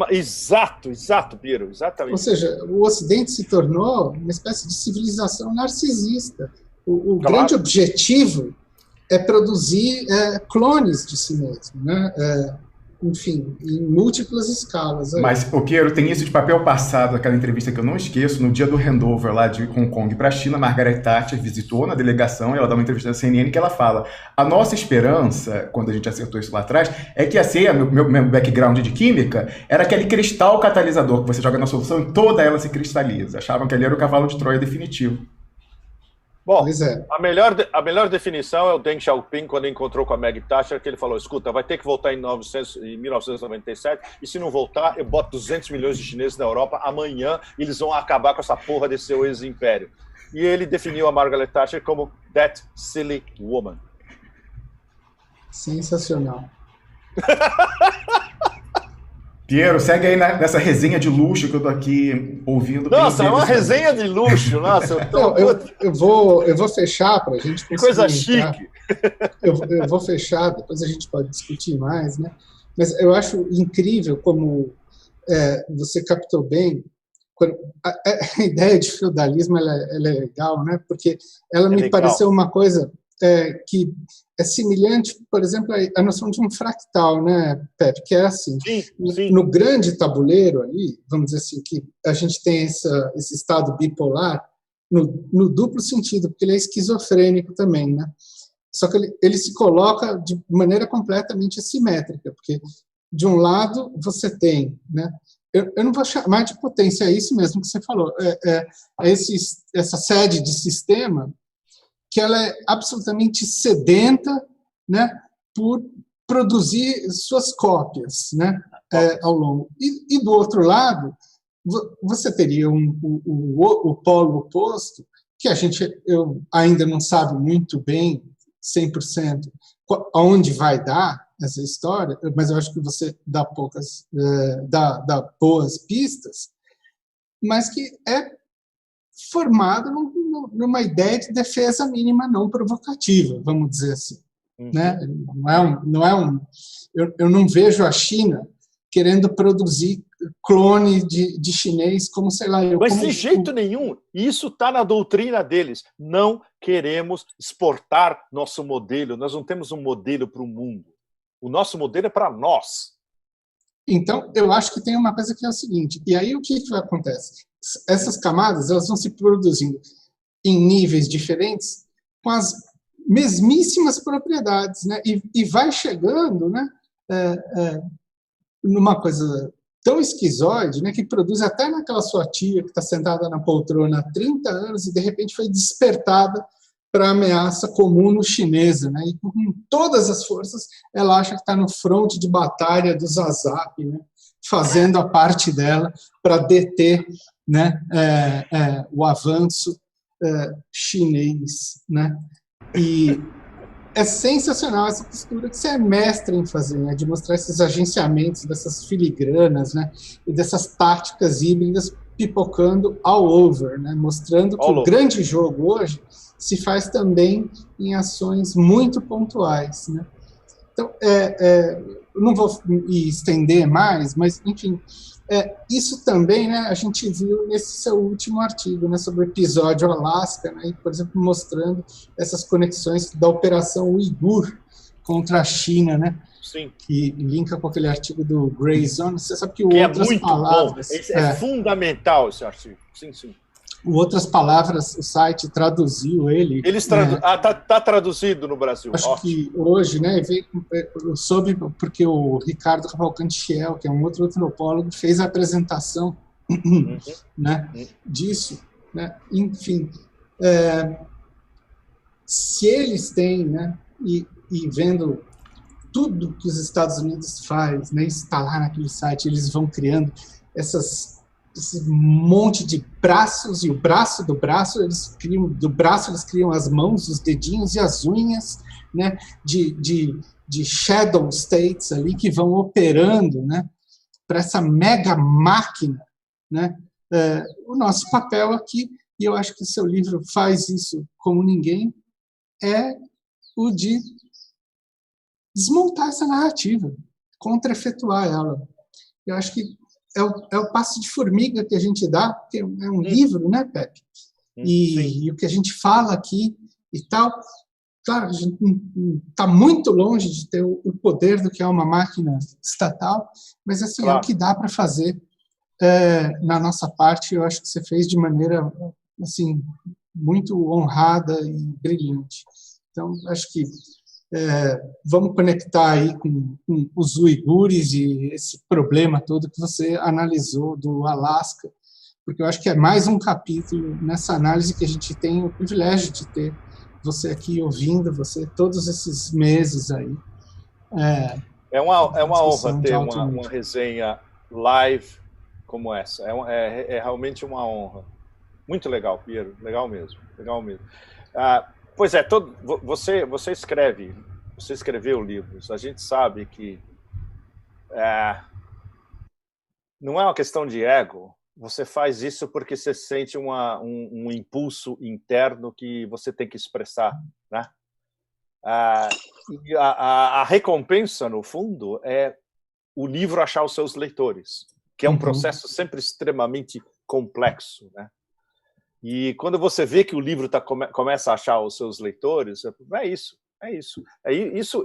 Exato, Piero, exatamente. Ou seja, o Ocidente se tornou uma espécie de civilização narcisista. O grande objetivo é produzir clones de si mesmo, né? Enfim, em múltiplas escalas. Mas, Piero, tem isso de papel passado, aquela entrevista que eu não esqueço, no dia do handover lá de Hong Kong para a China, Margaret Thatcher visitou na delegação e ela dá uma entrevista na CNN que ela fala, a nossa esperança, quando a gente acertou isso lá atrás, é que meu background de química era aquele cristal catalisador que você joga na solução e toda ela se cristaliza. Achavam que ali era o cavalo de Troia definitivo. Bom, a melhor definição é o Deng Xiaoping, quando encontrou com a Maggie Thatcher, que ele falou, escuta, vai ter que voltar em 1997, e se não voltar, eu boto 200 milhões de chineses na Europa amanhã, e eles vão acabar com essa porra desse seu ex-império. E ele definiu a Margaret Thatcher como that silly woman. Sensacional. Piero, segue aí nessa resenha de luxo que eu tô aqui ouvindo. Nossa, é uma resenha de luxo. Nossa, eu vou fechar para a gente conseguir. Coisa chique. Eu vou fechar, depois a gente pode discutir mais, né? Mas eu acho incrível como você captou bem. A ideia de feudalismo ela é legal, né? Porque ela me pareceu uma coisa que é semelhante, por exemplo, à noção de um fractal, né, Pepe? Que é assim, sim. No grande tabuleiro ali, vamos dizer assim, que a gente tem esse estado bipolar no duplo sentido, porque ele é esquizofrênico também, né? Só que ele se coloca de maneira completamente assimétrica, porque de um lado você tem, né? Eu não vou chamar de potência, é isso mesmo que você falou, essa sede de sistema que ela é absolutamente sedenta, né, por produzir suas cópias, né, ao longo. E do outro lado, você teria o polo oposto, que eu ainda não sabe muito bem, 100%, aonde vai dar essa história, mas eu acho que você dá boas pistas, mas que é formado numa ideia de defesa mínima não provocativa, vamos dizer assim. Né? Eu não vejo a China querendo produzir clone de chinês como, sei lá... Mas de jeito nenhum. Isso está na doutrina deles. Não queremos exportar nosso modelo. Nós não temos um modelo para o mundo. O nosso modelo é para nós. Então, eu acho que tem uma coisa que é o seguinte, e aí o que acontece? Essas camadas elas vão se produzindo em níveis diferentes com as mesmíssimas propriedades, né? E vai chegando, né, numa coisa tão esquizoide, né, que produz até naquela sua tia que está sentada na poltrona há 30 anos e de repente foi despertada para a ameaça comum chinesa, né? E com todas as forças ela acha que está no fronte de batalha do Zazap, né? Fazendo a parte dela para deter, né, o avanço chinês, né? E é sensacional essa postura que você é mestre em fazer, né? De mostrar esses agenciamentos dessas filigranas, né? E dessas táticas híbridas pipocando all over, né? Mostrando que o grande jogo hoje se faz também em ações muito pontuais, né? Então, não vou me estender mais, mas, enfim, isso também, né, a gente viu nesse seu último artigo, né, sobre o episódio Alasca, né, e, por exemplo, mostrando essas conexões da Operação Uigur contra a China, né? Sim. Que linka com aquele artigo do Grayson. Você sabe que outras palavras... É fundamental esse artigo. Sim, sim. Outras palavras, o site traduziu ele. Tá traduzido no Brasil. Acho que hoje, né, eu soube porque o Ricardo Cavalcante Schiel, que é um outro antropólogo, fez a apresentação né, disso. Né? Enfim, se eles têm, né, e vendo tudo que os Estados Unidos faz, né, instalar naquele site, eles vão criando esse monte de braços, e o braço do braço, eles criam as mãos, os dedinhos e as unhas, né, de shadow states ali que vão operando, né, para essa mega máquina, né. O nosso papel aqui, e eu acho que o seu livro faz isso como ninguém, é o de desmontar essa narrativa, contra-efetuar ela. Eu acho que é o passo de formiga que a gente dá, porque é um livro, né, Pepe? E o que a gente fala aqui e tal, claro, a gente está muito longe de ter o poder do que é uma máquina estatal, mas assim, é o que dá para fazer na nossa parte. Eu acho que você fez de maneira assim, muito honrada e brilhante. Então, acho que vamos conectar aí com os uigures e esse problema todo que você analisou do Alasca, porque eu acho que é mais um capítulo nessa análise que a gente tem o privilégio de ter você aqui ouvindo, você todos esses meses aí. É uma honra ter uma resenha live como essa. É realmente uma honra. Muito legal, Piero. Legal mesmo. Pois é, você escreveu livros. A gente sabe que não é uma questão de ego. Você faz isso porque você sente um impulso interno que você tem que expressar, né? A recompensa, no fundo, é o livro achar os seus leitores, que é um processo sempre extremamente complexo, né? E quando você vê que o livro começa a achar os seus leitores, é isso.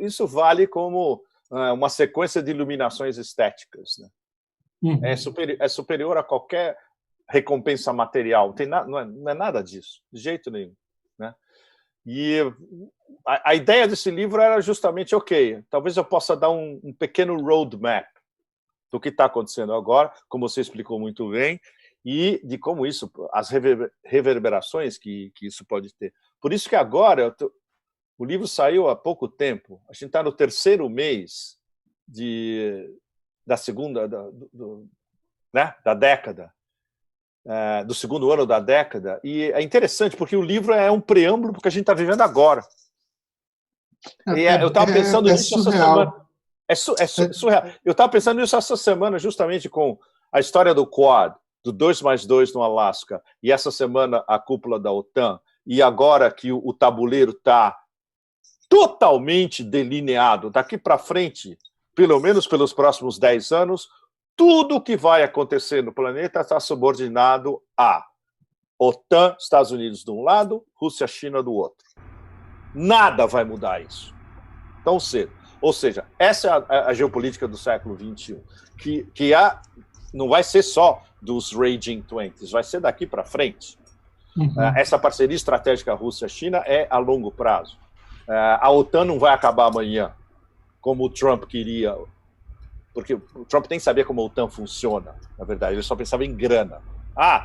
Isso vale como uma sequência de iluminações estéticas, né? É superior a qualquer recompensa material. Não é nada disso, de jeito nenhum, né? E a ideia desse livro era justamente, ok, talvez eu possa dar um pequeno roadmap do que está acontecendo agora, como você explicou muito bem, e de como isso, as reverberações que isso pode ter. Por isso que agora, o livro saiu há pouco tempo, a gente está no 3º mês da segunda, né, da década, do 2º ano da década, e é interessante, porque o livro é um preâmbulo porque a gente está vivendo agora. Eu estava pensando nisso essa semana. É surreal. Eu estava pensando nisso essa semana, justamente com a história do Quad, do 2+2 no Alasca, e essa semana a cúpula da OTAN, e agora que o tabuleiro está totalmente delineado, daqui para frente, pelo menos pelos próximos 10 anos, tudo que vai acontecer no planeta está subordinado a OTAN, Estados Unidos de um lado, Rússia, China do outro. Nada vai mudar isso tão cedo. Ou seja, essa é a geopolítica do século XXI, que não vai ser só dos Raging Twenties, vai ser daqui para frente. Essa parceria estratégica Rússia-China é a longo prazo. A OTAN não vai acabar amanhã, como o Trump queria, porque o Trump nem sabia como a OTAN funciona, na verdade, ele só pensava em grana.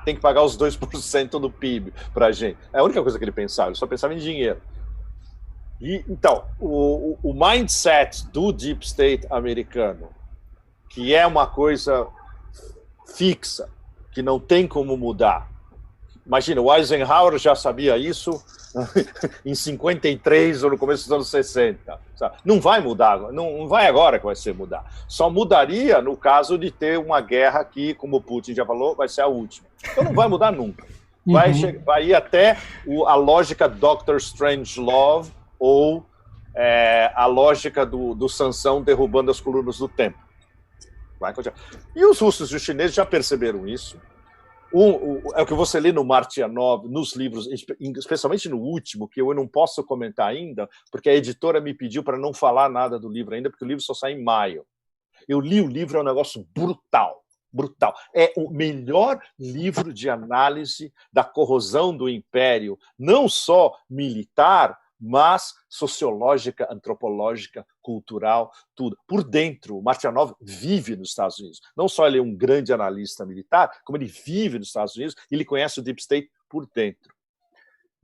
Tem que pagar os 2% do PIB para a gente. É a única coisa que ele pensava, ele só pensava em dinheiro. Então, o mindset do Deep State americano, que é uma coisa fixa, que não tem como mudar. Imagina, o Eisenhower já sabia isso em 53 ou no começo dos anos 60. Sabe? Não vai mudar, não vai agora que vai ser mudar. Só mudaria no caso de ter uma guerra que, como o Putin já falou, vai ser a última. Então não vai mudar nunca. Vai ir até a lógica Dr. Strangelove ou a lógica do Sansão derrubando as colunas do templo. Vai continuar. E os russos e os chineses já perceberam isso. É o que você lê no Martianov, nos livros, especialmente no último, que eu não posso comentar ainda, porque a editora me pediu para não falar nada do livro ainda, porque o livro só sai em maio. Eu li o livro, é um negócio brutal. Brutal. É o melhor livro de análise da corrosão do império, não só militar, mas sociológica, antropológica, cultural, tudo. Por dentro, o Martianov vive nos Estados Unidos. Não só ele é um grande analista militar, como ele vive nos Estados Unidos e ele conhece o Deep State por dentro.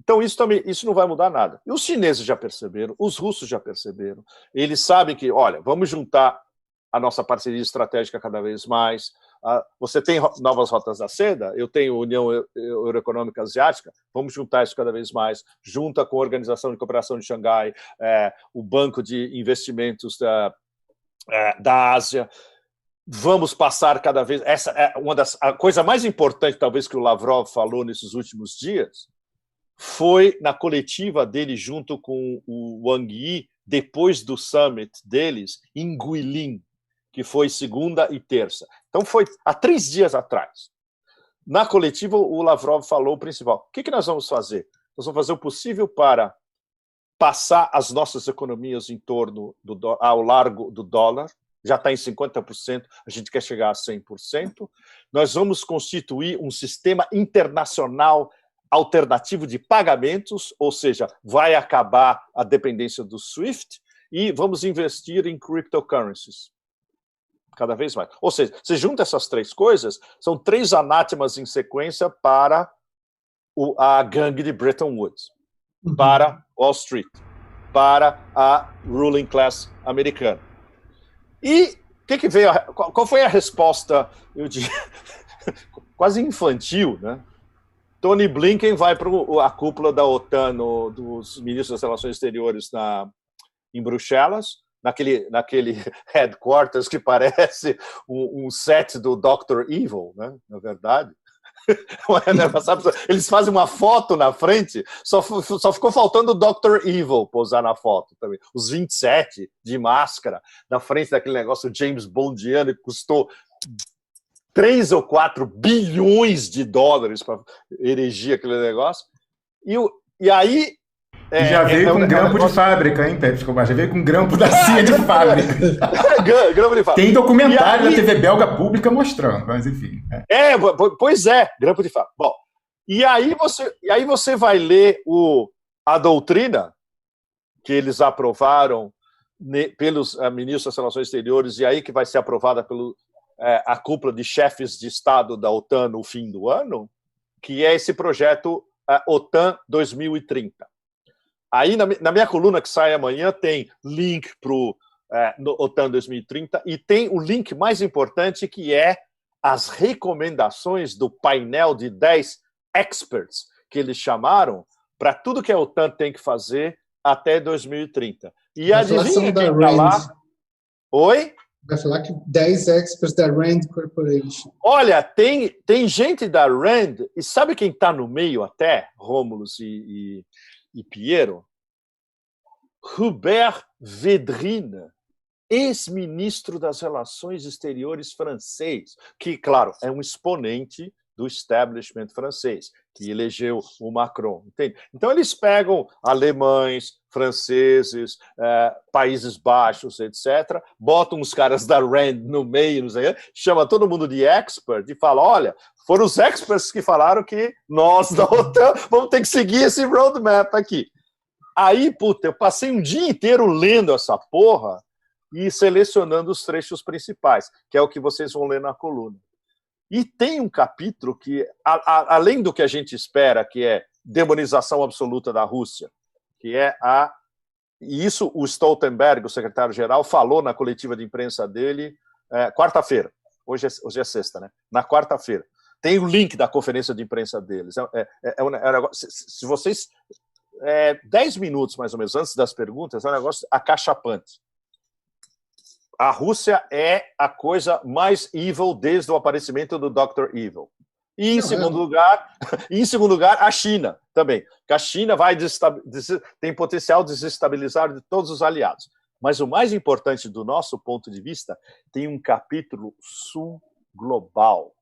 Então, isso não vai mudar nada. E os chineses já perceberam, os russos já perceberam. Eles sabem que, olha, vamos juntar a nossa parceria estratégica cada vez mais. Você tem novas rotas da seda, eu tenho União Euroeconômica Asiática, vamos juntar isso cada vez mais, junta com a Organização de Cooperação de Xangai, o Banco de Investimentos da Ásia, vamos passar cada vez... Essa é a coisa mais importante, talvez, que o Lavrov falou nesses últimos dias, foi na coletiva dele junto com o Wang Yi, depois do summit deles, em Guilin, que foi segunda e terça. Então, foi há 3 dias atrás. Na coletiva, o Lavrov falou o principal. O que nós vamos fazer? Nós vamos fazer o possível para passar as nossas economias em torno ao largo do dólar. Já está em 50%, a gente quer chegar a 100%. Nós vamos constituir um sistema internacional alternativo de pagamentos, ou seja, vai acabar a dependência do SWIFT e vamos investir em cryptocurrencies. Cada vez mais. Ou seja, você junta essas 3 coisas, são 3 anátemas em sequência para a gangue de Bretton Woods, para Wall Street, para a ruling class americana. E que veio? Qual foi a resposta, eu diria, quase infantil, né? Tony Blinken vai para a cúpula da OTAN, dos ministros das Relações Exteriores em Bruxelas, naquele headquarters que parece um set do Dr. Evil, né? Na verdade. Eles fazem uma foto na frente, só ficou faltando o Dr. Evil posar na foto também. Os 27 de máscara na frente daquele negócio James Bondiano que custou 3 ou 4 bilhões de dólares para erigir aquele negócio. E aí... já veio com grampo de fábrica, hein, Pepe Escobar? Já veio com grampo da CIA de fábrica. Grampo de fábrica. Tem documentário da TV belga pública mostrando, mas enfim. Pois é, grampo de fábrica. Bom, e aí você vai ler a doutrina que eles aprovaram pelos ministros das Relações Exteriores e aí que vai ser aprovada pela a cúpula de chefes de Estado da OTAN no fim do ano, que é esse projeto OTAN 2030. Aí, na minha coluna que sai amanhã, tem link para o OTAN 2030 e tem o link mais importante, que é as recomendações do painel de 10 experts que eles chamaram para tudo que a OTAN tem que fazer até 2030. E adivinha quem está lá? Oi? Vai falar que 10 experts da RAND Corporation. Olha, tem gente da RAND, e sabe quem está no meio até, Rômulus e Piero? Hubert Védrine, ex-ministro das Relações Exteriores francês, que, claro, é um exponente do establishment francês, que elegeu o Macron. Entende? Então, eles pegam alemães, franceses, Países Baixos, etc., botam os caras da RAND no meio, não sei, chama todo mundo de expert e fala, olha, foram os experts que falaram que nós da OTAN vamos ter que seguir esse roadmap aqui. Aí, puta, eu passei um dia inteiro lendo essa porra e selecionando os trechos principais, que é o que vocês vão ler na coluna. E tem um capítulo que, além do que a gente espera, que é demonização absoluta da Rússia, que é e isso o Stoltenberg, o secretário-geral, falou na coletiva de imprensa dele quarta-feira. Hoje é sexta, né? Na quarta-feira. Tem o link da conferência de imprensa deles. Se vocês... 10 minutos, mais ou menos, antes das perguntas, é um negócio acachapante. A Rússia é a coisa mais evil desde o aparecimento do Dr. Evil. E, em segundo lugar, a China também. Porque a China tem potencial de desestabilizar de todos os aliados. Mas o mais importante do nosso ponto de vista, tem um capítulo sul-global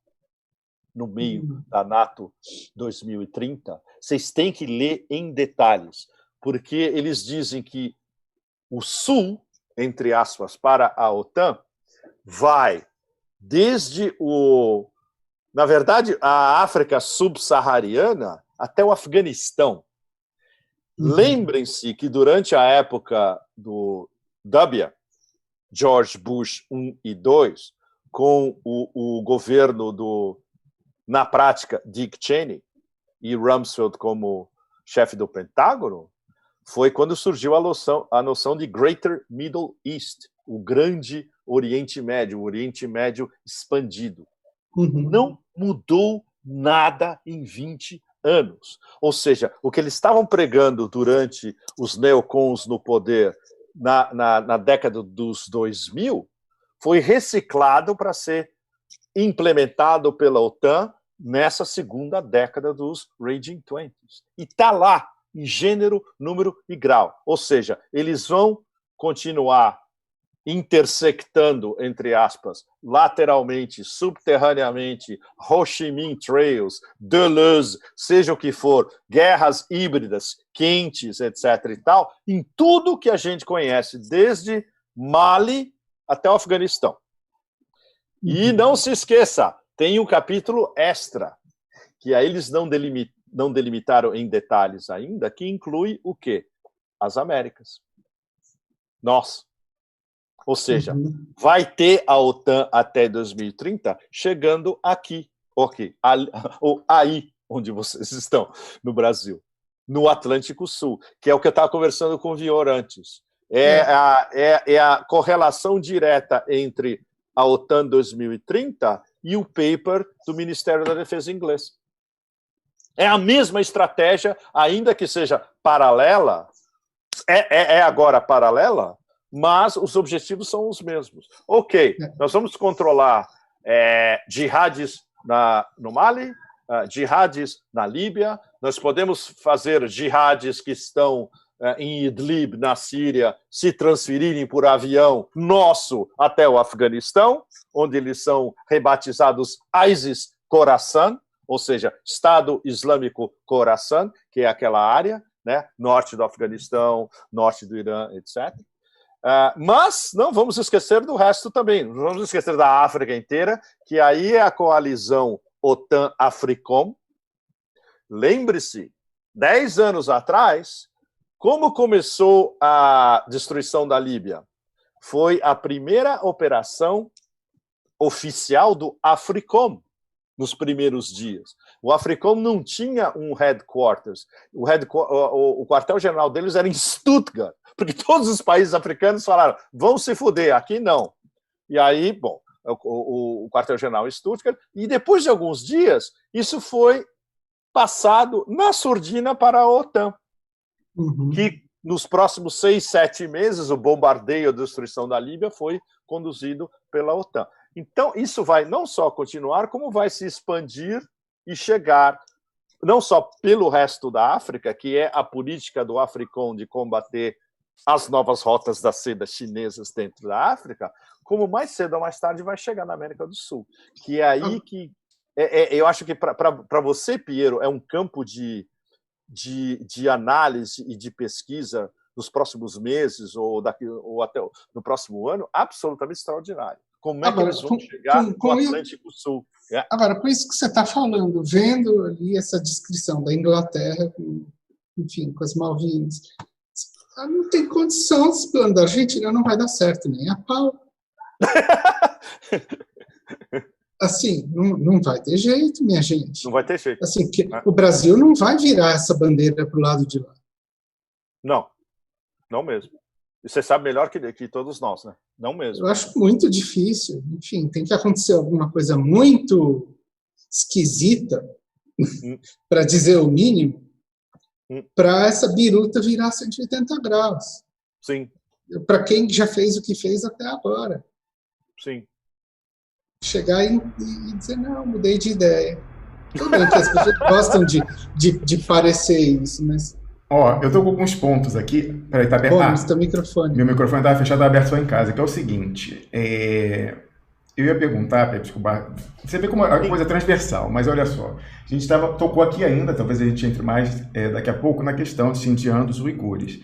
no meio da NATO 2030, vocês têm que ler em detalhes, porque eles dizem que o Sul, entre aspas, para a OTAN, vai desde na verdade, a África subsaariana até o Afeganistão. Lembrem-se que durante a época do W, George Bush I e II, com o governo na prática, Dick Cheney e Rumsfeld como chefe do Pentágono, foi quando surgiu a noção de Greater Middle East, o grande Oriente Médio, o Oriente Médio expandido. Não mudou nada em 20 anos. Ou seja, o que eles estavam pregando durante os neocons no poder na década dos 2000 foi reciclado para ser implementado pela OTAN nessa segunda década dos Raging Twenties. E está lá, em gênero, número e grau. Ou seja, eles vão continuar intersectando, entre aspas, lateralmente, subterraneamente, Ho Chi Minh Trails, Deleuze, seja o que for, guerras híbridas, quentes, etc. e tal, em tudo que a gente conhece, desde Mali até o Afeganistão. E não se esqueça, tem um capítulo extra, que aí eles não delimitaram em detalhes ainda, que inclui o quê? As Américas. Nós. Ou seja, vai ter a OTAN até 2030 chegando aqui, ou aí, onde vocês estão, no Brasil, no Atlântico Sul, que é o que eu estava conversando com o Vior antes. É a correlação direta entre a OTAN 2030 e o paper do Ministério da Defesa inglês. É a mesma estratégia, ainda que seja paralela, é agora paralela, mas os objetivos são os mesmos. Ok, nós vamos controlar jihadis no Mali, jihadis na Líbia, nós podemos fazer jihadis que estão em Idlib, na Síria, se transferirem por avião nosso até o Afeganistão, onde eles são rebatizados ISIS Khorasan, ou seja, Estado Islâmico Khorasan, que é aquela área, né, norte do Afeganistão, norte do Irã, etc. Mas não vamos esquecer do resto também, não vamos esquecer da África inteira, que aí é a coalizão OTAN-Africom. Lembre-se, 10 anos atrás, como começou a destruição da Líbia? Foi a primeira operação oficial do Africom nos primeiros dias. O Africom não tinha um headquarters. O quartel-general deles era em Stuttgart, porque todos os países africanos falaram, vão se fuder, aqui não. E aí, bom, o quartel-general em Stuttgart, e depois de alguns dias, isso foi passado na surdina para a OTAN. Que nos próximos 6, 7 meses, o bombardeio e a destruição da Líbia foi conduzido pela OTAN. Então, isso vai não só continuar, como vai se expandir e chegar, não só pelo resto da África, que é a política do Africom de combater as novas rotas da seda chinesas dentro da África, como mais cedo ou mais tarde vai chegar na América do Sul. Que é aí que... eu acho que para você, Piero, é um campo de análise e de pesquisa nos próximos meses ou até no próximo ano, absolutamente extraordinário. Como é que eles vão chegar no Atlântico Sul? Agora, com isso que você está falando, vendo ali essa descrição da Inglaterra, enfim, com as Malvinas, não tem condição desse plano da Argentina, não vai dar certo nem a pau. Assim, não vai ter jeito, minha gente. Não vai ter jeito. Assim, o Brasil não vai virar essa bandeira para o lado de lá. Não mesmo. E você sabe melhor que todos nós, né? Não mesmo. Eu acho muito difícil. Enfim, tem que acontecer alguma coisa muito esquisita, para dizer o mínimo, para essa biruta virar 180 graus. Sim. Para quem já fez o que fez até agora. Sim. Chegar e dizer, não, mudei de ideia. Tudo bem que as pessoas gostam de parecer isso, mas... Eu tô com alguns pontos aqui. Peraí, tá aberto. Teu microfone. Meu microfone estava fechado, aberto só em casa, que é o seguinte. Eu ia perguntar, Pepe Escobar, você vê como é uma coisa transversal, mas olha só. A gente tocou aqui ainda, talvez a gente entre mais daqui a pouco, na questão dos indianos, uigures.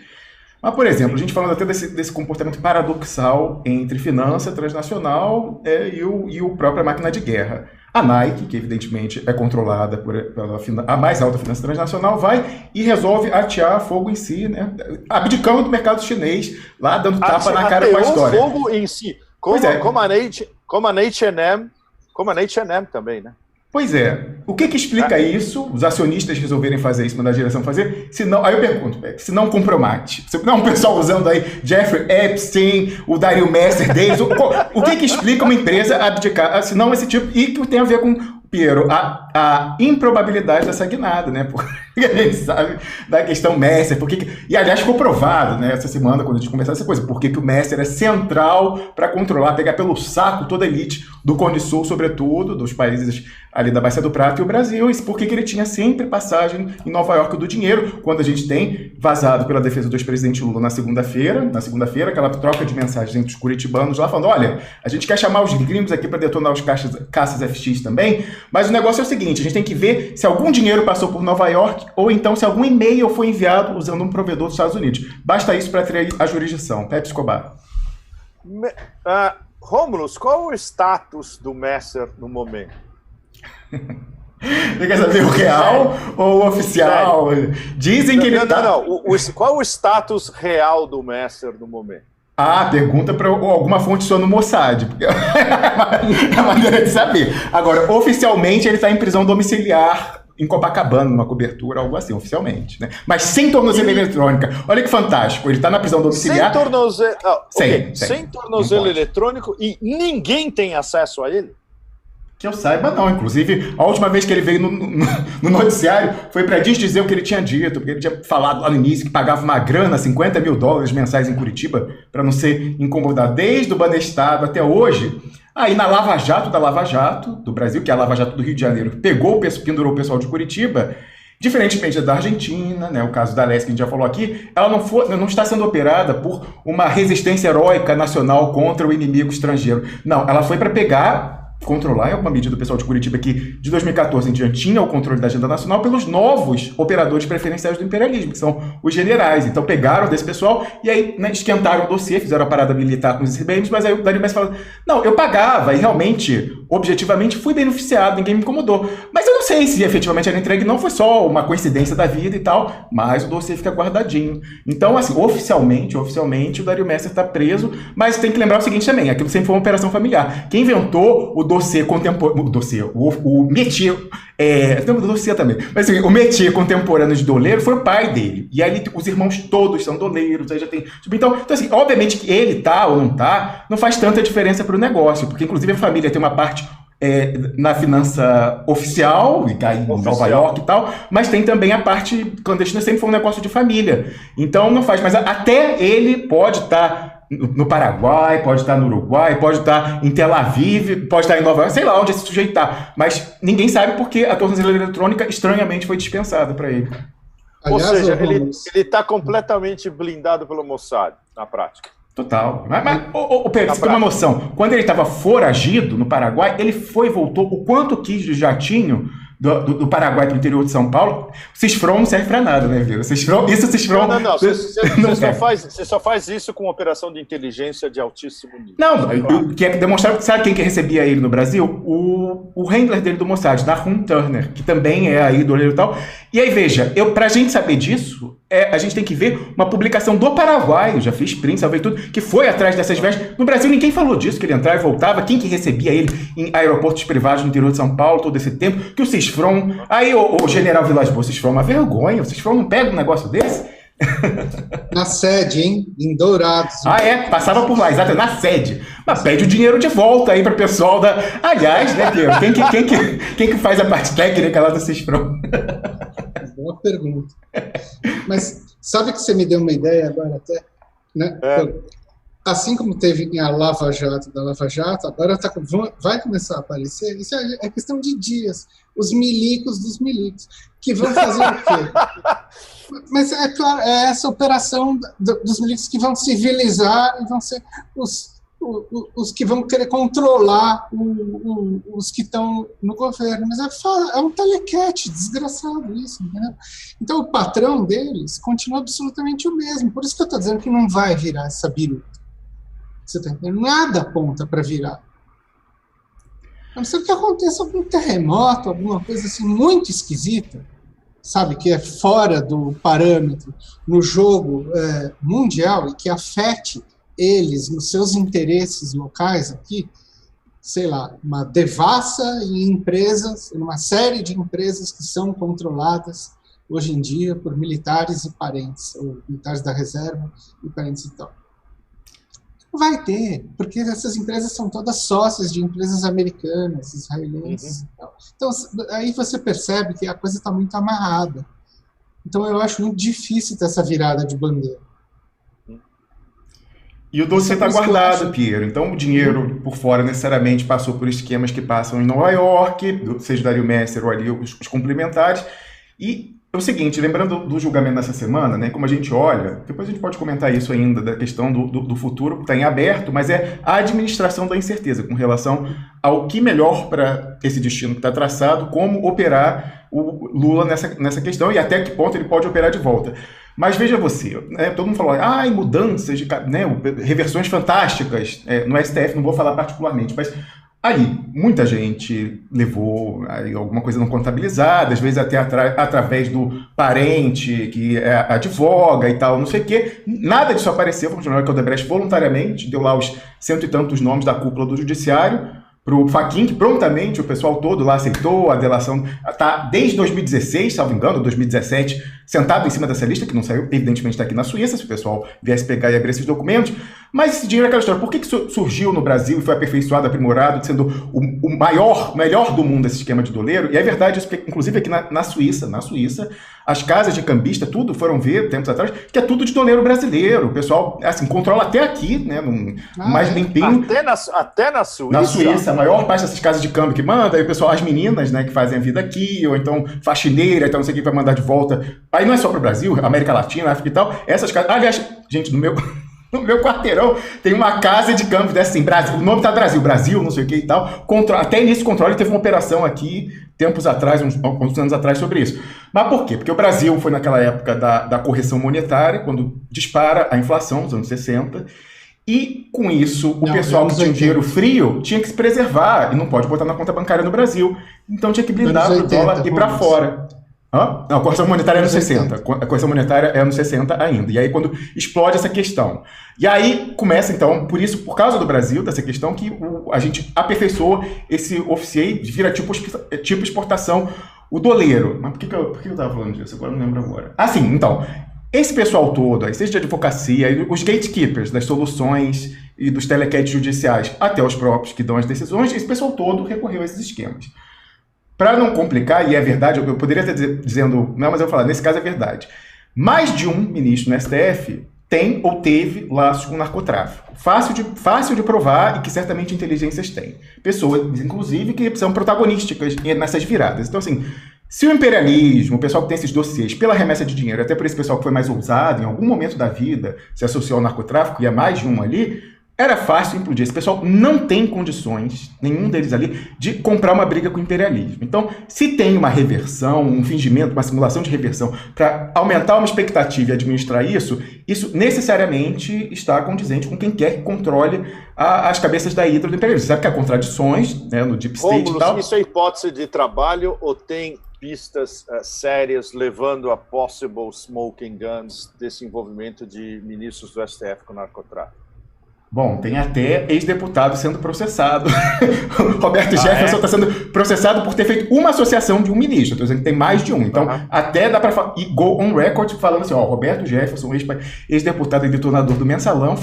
Mas, por exemplo, a gente falando até desse comportamento paradoxal entre finança transnacional e a própria máquina de guerra. A Nike, que evidentemente é controlada pela a mais alta finança transnacional, vai e resolve atear fogo em si, né? Abdicando do mercado chinês, lá dando tapa na cara com a história. Fogo em si, como a H&M também, né? Pois é. O que explica isso? Os acionistas resolverem fazer isso, mandar a direção fazer? Aí eu pergunto, se não compromete. Se não o pessoal usando aí Jeffrey Epstein, o Daryl Messer deles, o que explica uma empresa abdicar? Se não esse tipo, e que tem a ver com, Piero, a improbabilidade dessa guinada, né? Porque a gente sabe da questão Messer, e aliás ficou provado, né, essa semana, quando a gente começou essa coisa, porque o Messer é central para controlar, pegar pelo saco toda a elite do Cone Sul, sobretudo, dos países ali da Bacia do Prata e o Brasil, e por que ele tinha sempre passagem em Nova York do dinheiro, quando a gente tem vazado pela defesa do ex-presidente Lula na segunda-feira, aquela troca de mensagens entre os curitibanos lá, falando, olha, a gente quer chamar os gringos aqui para detonar os caças FX também, mas o negócio é o seguinte, a gente tem que ver se algum dinheiro passou por Nova York ou então se algum e-mail foi enviado usando um provedor dos Estados Unidos. Basta isso para ter a jurisdição. Pepe Escobar. Rômulus, qual o status do Messer no momento? Você quer saber o real ou o oficial? Sério? Dizem que ele qual o status real do Messer no momento? Pergunta para alguma fonte sua no Mossad. Porque é a maneira de saber. Agora, oficialmente, ele está em prisão domiciliar em Copacabana, numa cobertura, algo assim, oficialmente, né? Mas sem tornozeleira eletrônica. Olha que fantástico. Ele está na prisão domiciliar. Sem tornozelo eletrônico e ninguém tem acesso a ele? Que eu saiba, não. Inclusive, a última vez que ele veio no noticiário foi para dizer o que ele tinha dito, porque ele tinha falado lá no início que pagava uma grana, $50 mil mensais em Curitiba, para não ser incomodado. Desde o Banestado até hoje. Aí na Lava Jato da Lava Jato do Brasil, que é a Lava Jato do Rio de Janeiro, pendurou o pessoal de Curitiba, diferentemente da Argentina, né, o caso da Alessia que a gente já falou aqui, ela não está sendo operada por uma resistência heróica nacional contra o inimigo estrangeiro. Não, ela foi para controlar, em alguma medida, o pessoal de Curitiba que de 2014 em diante tinha o controle da agenda nacional pelos novos operadores preferenciais do imperialismo, que são os generais. Então pegaram desse pessoal e aí, né, esquentaram o dossiê, fizeram a parada militar com os CBMs, mas aí o Dario Messi fala, não, eu pagava e realmente, objetivamente, fui beneficiado, ninguém me incomodou. Mas eu não sei se efetivamente era entregue, não foi só uma coincidência da vida e tal, mas o dossiê fica guardadinho. Então, assim, oficialmente, o Dario Messi está preso, mas tem que lembrar o seguinte também, aquilo sempre foi uma operação familiar. Quem inventou o dossiê contemporâneo, o métier, não, o dossiê também, mas assim, o métier contemporâneo de doleiro foi o pai dele, e aí os irmãos todos são doleiros, aí já tem, então assim, obviamente que ele tá ou não tá, não faz tanta diferença para o negócio, porque inclusive a família tem uma parte na finança oficial, em Nova York e tal, mas tem também a parte clandestina, sempre foi um negócio de família, então não faz, mas até ele pode estar no Paraguai, pode estar no Uruguai, pode estar em Tel Aviv, pode estar em Nova York, sei lá onde esse sujeito está. Mas ninguém sabe porque a tornozeleira eletrônica estranhamente foi dispensada para ele. Ou seja, ele está completamente blindado pelo Mossad, na prática. Total. Mas Pedro, você tem uma noção. Quando ele estava foragido no Paraguai, ele foi e voltou o quanto quis de jatinho do Paraguai para o interior de São Paulo. O Cisfron não serve para nada, né, Vila? Cisfron. Não. Você só faz isso com operação de inteligência de altíssimo nível. Não, que é demonstrar, sabe quem que recebia ele no Brasil? O handler dele do Mossad, Nahum Turner, que também é aí doleiro e tal. E aí, veja, pra gente saber disso, a gente tem que ver uma publicação do Paraguai, eu já fiz print, salvei tudo, que foi atrás dessas vestes. No Brasil ninguém falou disso, que ele entrava e voltava, quem que recebia ele em aeroportos privados no interior de São Paulo todo esse tempo, que o Cisfron, aí o general Vilas Boas, o Cisfron é uma vergonha, o Cisfron não pega um negócio desse? Na sede, hein? Em Dourados. Passava por lá, exato, na sede. Mas pede o dinheiro de volta aí para o pessoal da... Aliás, né, Pedro, quem que faz a parte técnica lá do Cisfron? Boa pergunta. Mas sabe que você me deu uma ideia agora até? Né? Assim como teve a Lava Jato da Lava Jato, agora vai começar a aparecer, isso é questão de dias, os milicos dos milicos, que vão fazer o quê? Mas é claro, é essa operação dos milicos que vão civilizar e vão ser os que vão querer controlar os que estão no governo. Mas é um telequete desgraçado isso, entendeu? Então o patrão deles continua absolutamente o mesmo. Por isso que eu estou dizendo que não vai virar essa biruta. Você está entendendo? Nada aponta para virar. A não ser que aconteça algum terremoto, alguma coisa assim muito esquisita, sabe, que é fora do parâmetro no jogo mundial e que afete eles nos seus interesses locais aqui, sei lá, uma devassa em empresas, uma série de empresas que são controladas hoje em dia por militares e parentes, ou militares da reserva e parentes e tal. Vai ter, porque essas empresas são todas sócias de empresas americanas, israelenses e tal. Então, aí você percebe que a coisa está muito amarrada. Então, eu acho muito difícil ter essa virada de bandeira. E o dossiê está guardado, Piero. Então, o dinheiro por fora necessariamente passou por esquemas que passam em Nova York, seja Dario Messer ou ali os complementares. E é o seguinte, lembrando do julgamento dessa semana, né, como a gente olha, depois a gente pode comentar isso ainda, da questão do futuro, que está em aberto, mas é a administração da incerteza com relação ao que melhor para esse destino que está traçado, como operar o Lula nessa questão e até que ponto ele pode operar de volta. Mas veja você, né, todo mundo falou, mudanças, reversões fantásticas no STF, não vou falar particularmente, mas aí muita gente levou alguma coisa não contabilizada, às vezes até através do parente que advoga e tal, não sei o quê. Nada disso apareceu, vamos chamar que o Odebrecht voluntariamente deu lá os 100 e tantos nomes da cúpula do judiciário para o Fachin, que prontamente o pessoal todo lá aceitou a delação. Tá, desde 2016, salvo engano, 2017, sentado em cima dessa lista, que não saiu, evidentemente está aqui na Suíça, se o pessoal viesse pegar e abrir esses documentos, mas esse dinheiro é aquela história. Por que surgiu no Brasil e foi aperfeiçoado, aprimorado, sendo o melhor do mundo esse esquema de doleiro? E é verdade isso, porque, inclusive aqui na Suíça, as casas de cambista, tudo, foram ver tempos atrás, que é tudo de doleiro brasileiro. O pessoal, assim, controla até aqui, né, mais limpinho. Até na Suíça? Na Suíça, a maior parte dessas casas de câmbio que manda, aí o pessoal, as meninas, né, que fazem a vida aqui, ou então faxineira, então não sei quem vai mandar de volta. Aí não é só para o Brasil, América Latina, África e tal. Essas casas, aliás, gente, no meu quarteirão tem uma casa de câmbio dessa assim, Brasil, o nome tá Brasil, não sei o que e tal. Até nesse controle teve uma operação aqui, tempos atrás, uns anos atrás, sobre isso. Mas por quê? Porque o Brasil foi naquela época da correção monetária, quando dispara a inflação, nos anos 60, e com isso o pessoal que tinha dinheiro frio tinha que se preservar, e não pode botar na conta bancária no Brasil. Então tinha que blindar para o dólar ir para fora. Não, a correção monetária é nos 60. A correção monetária é nos 60 ainda. E aí quando explode essa questão. E aí começa então, por causa do Brasil, dessa questão, que a gente aperfeiçoou esse officiei, vira tipo exportação, o doleiro. Mas por que eu estava falando disso? Agora não lembro agora. Ah, sim, então. Esse pessoal todo, seja de advocacia, os gatekeepers das soluções e dos telequetes judiciais, até os próprios que dão as decisões, esse pessoal todo recorreu a esses esquemas. Para não complicar, e é verdade, eu poderia estar dizendo, não, mas eu vou falar, nesse caso é verdade. Mais de um ministro no STF tem ou teve laços com narcotráfico. Fácil de provar e que certamente inteligências têm. Pessoas, inclusive, que são protagonísticas nessas viradas. Então, assim, se o imperialismo, o pessoal que tem esses dossiês, pela remessa de dinheiro, até por esse pessoal que foi mais ousado, em algum momento da vida, se associou ao narcotráfico, e há mais de um ali, era fácil implodir. Esse pessoal não tem condições, nenhum deles ali, de comprar uma briga com o imperialismo. Então, se tem uma reversão, um fingimento, uma simulação de reversão, para aumentar uma expectativa e administrar isso necessariamente está condizente com quem quer que controle as cabeças da hidra do imperialismo. Você sabe que há contradições, né, no Deep State e tal. Isso é hipótese de trabalho ou tem pistas sérias levando a possible smoking guns desse envolvimento de ministros do STF com narcotráfico? Bom, tem até ex-deputado sendo processado. Roberto Jefferson está sendo processado por ter feito uma associação de um ministro. Estou dizendo que tem mais de um. Então, até dá para falar. E go on record falando assim, Roberto Jefferson, ex-deputado e detonador do Mensalão,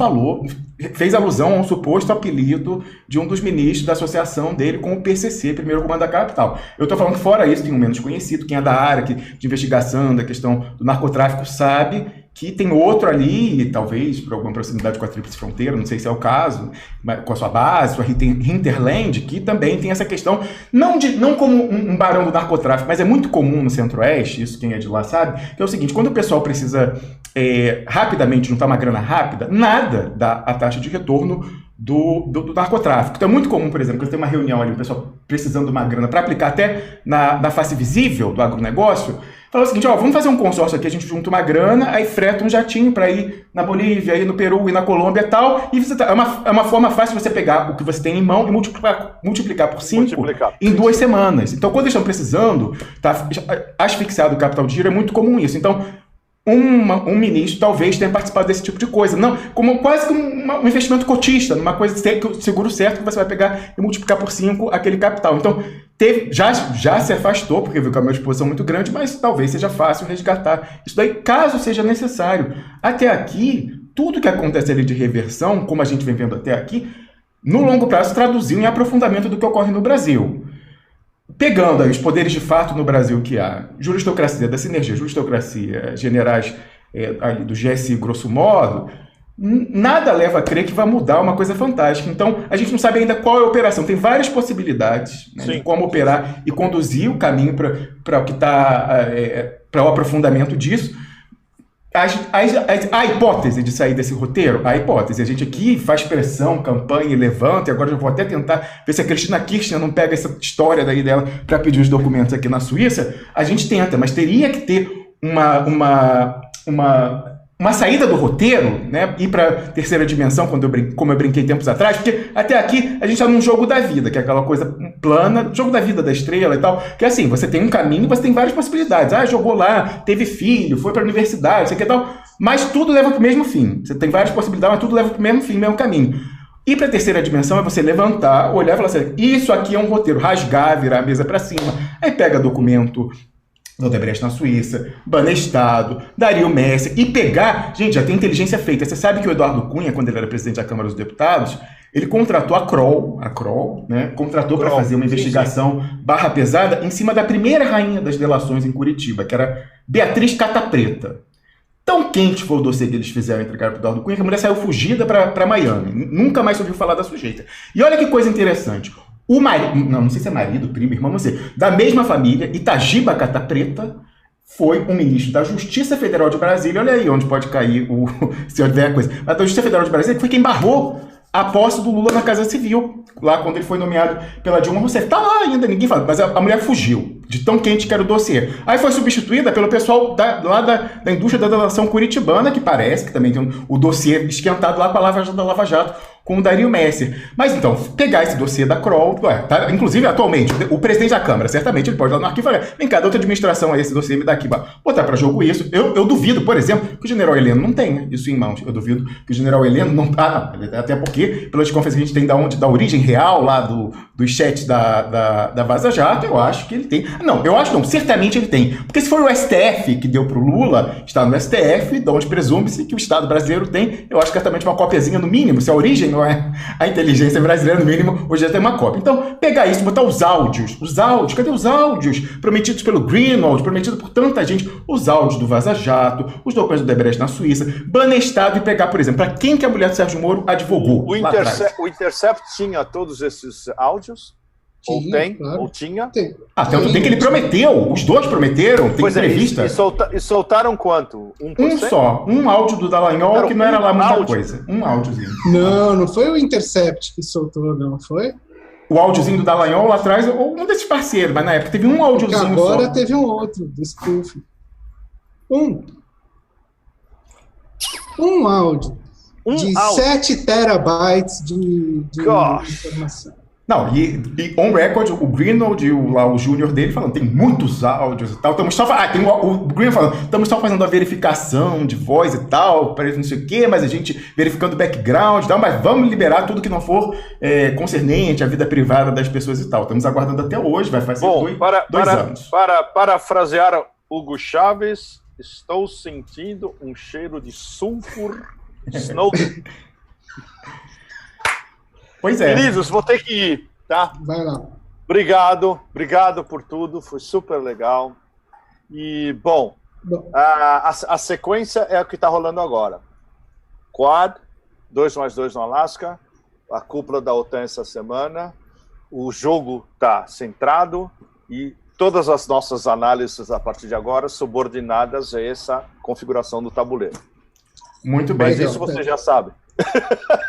fez alusão a um suposto apelido de um dos ministros da associação dele com o PCC, Primeiro Comando da Capital. Eu estou falando que fora isso, tem um menos conhecido, quem é da área de investigação, da questão do narcotráfico, sabe que tem outro ali, talvez por alguma proximidade com a Tríplice Fronteira, não sei se é o caso, com a sua base, sua hinterland, que também tem essa questão, não como um barão do narcotráfico, mas é muito comum no Centro-Oeste, isso quem é de lá sabe, que é o seguinte, quando o pessoal precisa rapidamente juntar uma grana rápida, nada dá a taxa de retorno do narcotráfico. Então é muito comum, por exemplo, quando tem uma reunião ali, o pessoal precisando de uma grana para aplicar até na face visível do agronegócio, fala o seguinte, vamos fazer um consórcio aqui, a gente junta uma grana, aí freta um jatinho para ir na Bolívia, ir no Peru, ir na Colômbia e tal, e é uma forma fácil de você pegar o que você tem em mão e multiplicar por 5 em 2 semanas. Então, quando eles estão precisando, tá asfixiado o capital de giro, é muito comum isso. Então, um ministro talvez tenha participado desse tipo de coisa. Não, como quase que um investimento cotista, numa coisa seguro certo que você vai pegar e multiplicar por 5 aquele capital. Então, já se afastou, porque viu que é uma exposição muito grande, mas talvez seja fácil resgatar isso daí, caso seja necessário. Até aqui, tudo que acontece ali de reversão, como a gente vem vendo até aqui, no longo prazo traduziu em aprofundamento do que ocorre no Brasil. Pegando aí os poderes de fato no Brasil que há, juristocracia da sinergia, juristocracia, generais ali do GSI grosso modo, nada leva a crer que vai mudar uma coisa fantástica. Então, a gente não sabe ainda qual é a operação. Tem várias possibilidades, né, de como operar e conduzir o caminho para o que está para o aprofundamento disso. A hipótese de sair desse roteiro, a hipótese. A gente aqui faz pressão, campanha e levanta, e agora eu vou até tentar ver se a Cristina Kirchner não pega essa história daí dela para pedir os documentos aqui na Suíça. A gente tenta, mas teria que ter uma saída do roteiro, né, ir para terceira dimensão, como eu brinquei tempos atrás, porque até aqui a gente está num jogo da vida, que é aquela coisa plana, jogo da vida da estrela e tal, que é assim, você tem um caminho, você tem várias possibilidades. Jogou lá, teve filho, foi para a universidade, isso aqui e tal, mas tudo leva para o mesmo fim. Você tem várias possibilidades, mas tudo leva para o mesmo fim, mesmo caminho. Ir para a terceira dimensão é você levantar, olhar e falar assim, isso aqui é um roteiro, rasgar, virar a mesa para cima, aí pega documento Odebrecht na Suíça, Banestado, Dario Messer, e pegar... Gente, já tem inteligência feita. Você sabe que o Eduardo Cunha, quando ele era presidente da Câmara dos Deputados, ele contratou a Kroll, né? Contratou para fazer uma investigação barra pesada em cima da primeira rainha das delações em Curitiba, que era Beatriz Catapreta. Tão quente foi o dossiê que eles fizeram entregar para o Eduardo Cunha que a mulher saiu fugida para Miami. Nunca mais ouviu falar da sujeita. E olha que coisa interessante. O marido, não sei se é marido, primo, irmão, não sei, da mesma família, Itagiba Catapreta, foi um ministro da Justiça Federal de Brasília. Olha aí onde pode cair o se eu tiver coisa. Mas da Justiça Federal de Brasília, que foi quem barrou a posse do Lula na Casa Civil, lá quando ele foi nomeado pela Dilma Rousseff. Tá lá ainda, ninguém fala, mas a mulher fugiu, de tão quente que era o dossiê. Aí foi substituída pelo pessoal lá da indústria da delação curitibana, que parece que também tem o dossiê esquentado lá com a Lava Jato, com o Dario Messer. Mas então, pegar esse dossiê da Kroll, tá, inclusive atualmente, o presidente da Câmara, certamente ele pode ir lá no arquivo e falar, vem cá, da outra administração aí, esse dossiê me dá aqui, botar para jogo isso. Eu duvido, por exemplo, que o general Heleno não tenha isso em mãos. Eu duvido que o general Heleno não... até porque, pelas conferências que a gente tem da origem real lá dos chats da Vaza Jato, eu acho que ele tem. Não, eu acho não, certamente ele tem. Porque se for o STF que deu pro Lula, está no STF, de onde presume-se que o Estado brasileiro tem, eu acho que certamente uma copiazinha no mínimo, se a origem não é a inteligência brasileira, no mínimo, hoje já tem uma cópia. Então, pegar isso, botar os áudios, cadê os áudios prometidos pelo Greenwald, prometidos por tanta gente, os áudios do Vaza Jato, os documentos do Odebrecht na Suíça, Banestado e pegar, por exemplo, para quem que a mulher do Sérgio Moro advogou o Intercept tinha todos esses áudios? Ou tem? Claro. Ou tinha? Tem. Tanto tem que ele prometeu. Os dois prometeram. Tem entrevista. E soltaram quanto? 1%? Um só. Um áudio do Dallagnol que não era lá muita coisa. Um áudiozinho. Não foi o Intercept que soltou, não foi? O áudiozinho do Dallagnol lá atrás, ou um desses parceiros, mas na época teve um áudiozinho só. Agora teve um outro, do Spoof. Um áudio. De 7 terabytes de informação. Não, e on record, o Greenwald e o Júnior dele falando, tem muitos áudios e tal. Estamos só tem o Greenwald falando, estamos só fazendo a verificação de voz e tal, para não sei o quê, mas a gente verificando o background e tal, mas vamos liberar tudo que não for concernente à vida privada das pessoas e tal. Estamos aguardando até hoje, vai fazer dois anos. Para parafrasear Hugo Chávez, estou sentindo um cheiro de sulfur. Snow. Pois é. Queridos, vou ter que ir, tá? Vai lá. Obrigado por tudo, foi super legal. E, bom, a sequência é o que está rolando agora. Quad, 2+2 no Alasca, a cúpula da OTAN essa semana, o jogo está centrado e todas as nossas análises a partir de agora subordinadas a essa configuração do tabuleiro. Muito bem. Mas isso você já sabe.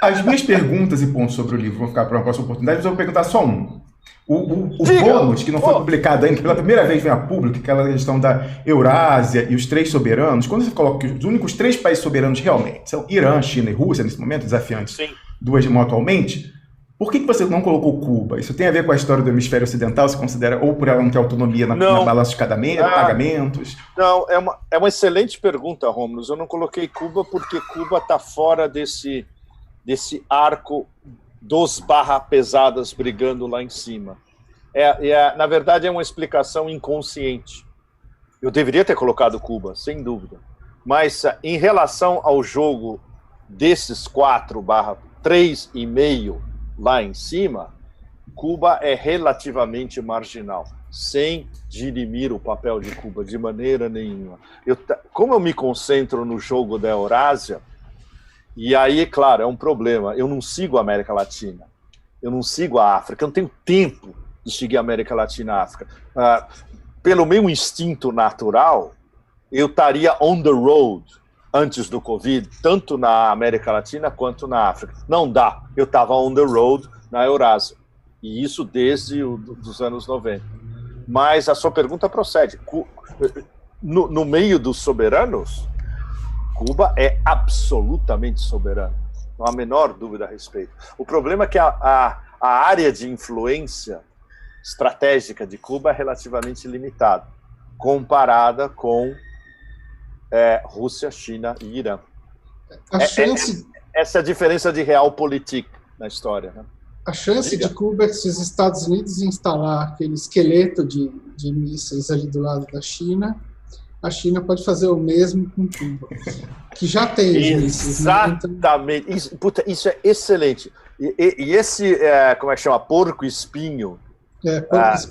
As minhas perguntas e pontos sobre o livro vão ficar para uma próxima oportunidade, mas eu vou perguntar só um. O bônus, que não foi publicado ainda, que pela primeira vez vem a público, aquela questão da Eurásia e os 3 soberanos, quando você coloca que os únicos 3 países soberanos realmente são Irã, China e Rússia, nesse momento, desafiantes do hegemon atualmente, por que você não colocou Cuba? Isso tem a ver com a história do hemisfério ocidental, se considera, ou por ela não ter autonomia na balança de pagamentos? Não, é uma excelente pergunta, Rômulo. Eu não coloquei Cuba porque Cuba está fora desse arco dos barra pesadas brigando lá em cima. Na verdade, é uma explicação inconsciente. Eu deveria ter colocado Cuba, sem dúvida. Mas em relação ao jogo desses 4/3,5 lá em cima, Cuba é relativamente marginal, sem dirimir o papel de Cuba de maneira nenhuma. Como eu me concentro no jogo da Eurásia, e aí, claro, é um problema, eu não sigo a América Latina, eu não sigo a África, eu não tenho tempo de seguir a América Latina e a África. Pelo meu instinto natural, eu estaria on the road antes do Covid, tanto na América Latina quanto na África. Não dá. Eu estava on the road na Eurásia. E isso desde os anos 90. Mas a sua pergunta procede. No meio dos soberanos, Cuba é absolutamente soberano. Não há a menor dúvida a respeito. O problema é que a área de influência estratégica de Cuba é relativamente limitada, comparada com Rússia, China e Irã. Essa é a diferença de realpolitik na história. Né? A chance de Cuba, se os Estados Unidos instalar aquele esqueleto de mísseis ali do lado da China, a China pode fazer o mesmo com Cuba, que já tem os mísseis. Exatamente. Né? Então... Isso é excelente. E esse, como é que chama? Porco-espinho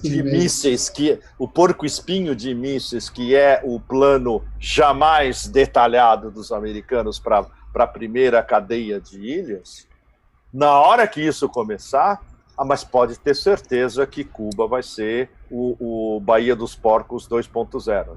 de mísseis, o porco-espinho de mísseis, que é o plano jamais detalhado dos americanos para a primeira cadeia de ilhas, na hora que isso começar, mas pode ter certeza que Cuba vai ser o Baía dos Porcos 2.0,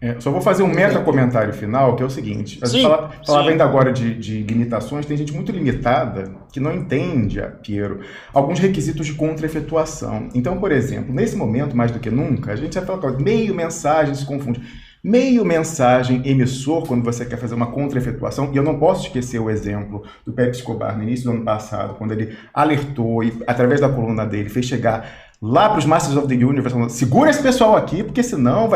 né? Só vou fazer um meta-comentário final, que é o seguinte. A gente falava ainda agora de limitações, tem gente muito limitada que não entende, Piero, alguns requisitos de contra-efetuação. Então, por exemplo, nesse momento, mais do que nunca, a gente já fala meio mensagem se confunde. Meio mensagem emissor, quando você quer fazer uma contra-efetuação, e eu não posso esquecer o exemplo do Pepe Escobar no início do ano passado, quando ele alertou e, através da coluna dele, fez chegar lá para os Masters of the Universe, falando, segura esse pessoal aqui, porque senão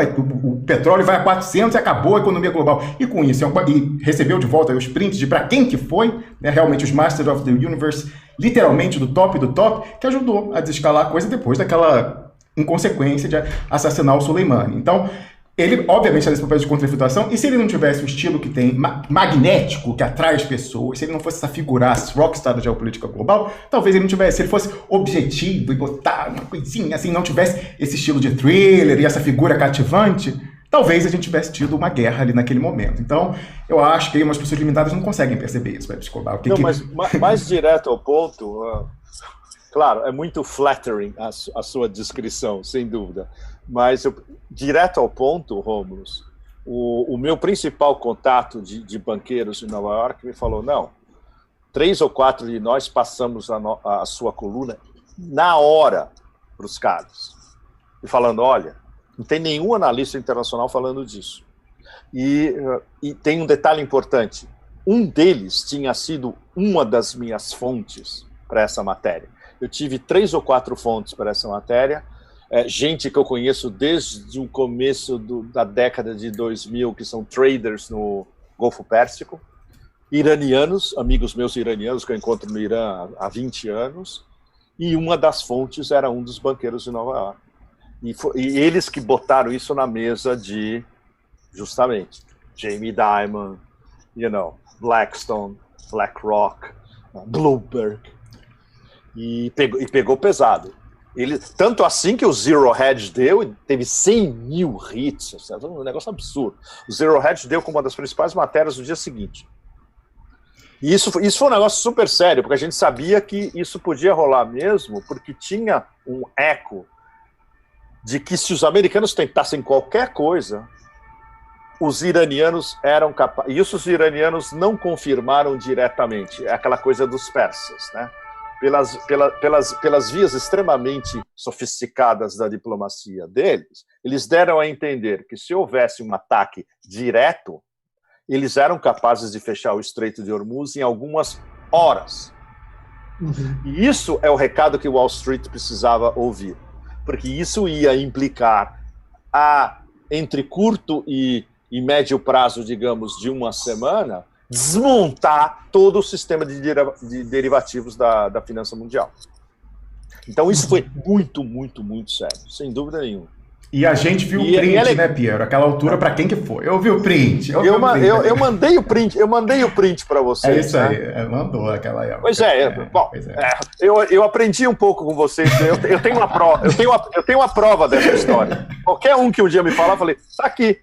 o petróleo vai a 400 e acabou a economia global. E com isso, e recebeu de volta os prints de para quem que foi, né, realmente os Masters of the Universe, literalmente do top, que ajudou a desescalar a coisa depois daquela inconsequência de assassinar o Soleimani. Então, ele, obviamente, está nesse papel de contra-infiltração, e se ele não tivesse o estilo que tem, magnético, que atrai as pessoas, se ele não fosse essa figura rockstar da geopolítica global, talvez ele não tivesse, se ele fosse objetivo e botar uma coisinha assim, não tivesse esse estilo de thriller e essa figura cativante, talvez a gente tivesse tido uma guerra ali naquele momento. Então, eu acho que umas pessoas limitadas não conseguem perceber isso, Pepe Escobar. Mas mais direto ao ponto, claro, é muito flattering a sua descrição, sem dúvida. Mas, direto ao ponto, Rômulus, o meu principal contato de banqueiros em Nova York me falou, não, 3 ou 4 de nós passamos a sua coluna na hora para os caras. E falando, olha, não tem nenhum analista internacional falando disso. E tem um detalhe importante, um deles tinha sido uma das minhas fontes para essa matéria. Eu tive 3 ou 4 fontes para essa matéria, gente que eu conheço desde o começo da década de 2000, que são traders no Golfo Pérsico, iranianos, amigos meus iranianos que eu encontro no Irã há 20 anos, e uma das fontes era um dos banqueiros de Nova York. E eles que botaram isso na mesa de, justamente, Jamie Dimon, Blackstone, BlackRock, Bloomberg, e pegou pesado. Tanto assim que o Zero Hedge teve 100 mil hits, um negócio absurdo. O Zero Hedge deu como uma das principais matérias no dia seguinte. E isso foi um negócio super sério, porque a gente sabia que isso podia rolar mesmo, porque tinha um eco de que se os americanos tentassem qualquer coisa, os iranianos eram capazes. E isso os iranianos não confirmaram diretamente, é aquela coisa dos persas, né? Pelas vias extremamente sofisticadas da diplomacia deles, eles deram a entender que se houvesse um ataque direto, eles eram capazes de fechar o Estreito de Hormuz em algumas horas. Uhum. E isso é o recado que Wall Street precisava ouvir, porque isso ia implicar entre curto e médio prazo, digamos, de uma semana, desmontar todo o sistema de derivativos da finança mundial. Então isso foi muito, muito, muito sério, sem dúvida nenhuma. E a gente viu o print, né, Piero? Aquela altura, para quem que foi? Eu vi o print. Eu mandei o print para você. É isso aí, mandou aquela época. Pois eu aprendi um pouco com vocês. Eu tenho uma prova dessa história. Qualquer um que um dia me falar, eu falei, tá aqui.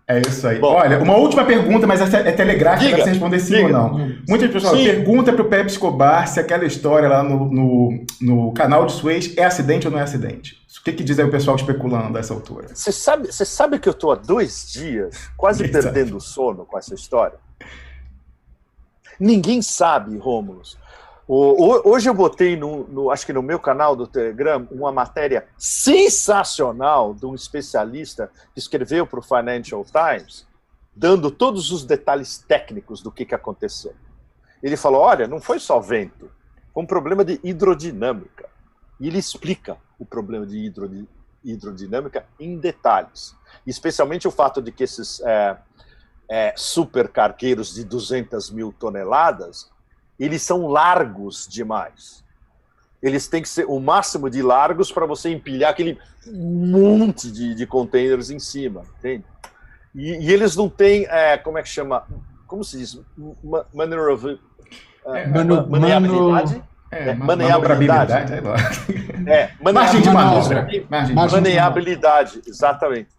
É isso aí. Bom, olha, uma última pergunta, mas essa é telegráfica, para você responder sim ou não. Muitas pessoas perguntam para o Pepe Escobar se aquela história lá no canal de Suez é acidente ou não é acidente. O que diz aí o pessoal especulando a essa altura? Você sabe que eu estou há 2 dias quase perdendo o sono com essa história? Ninguém sabe, Rômulus. Hoje eu botei, acho que no meu canal do Telegram, uma matéria sensacional de um especialista que escreveu para o Financial Times, dando todos os detalhes técnicos do que aconteceu. Ele falou, olha, não foi só vento, foi um problema de hidrodinâmica. E ele explica o problema de hidrodinâmica em detalhes. Especialmente o fato de que esses supercargueiros de 200 mil toneladas eles são largos demais. Eles têm que ser o máximo de largos para você empilhar aquele monte de containers em cima, entende? E eles não têm, como é que chama? Como se diz? Maneabilidade? Maneabilidade. Margem de manobra. Maneabilidade, exatamente.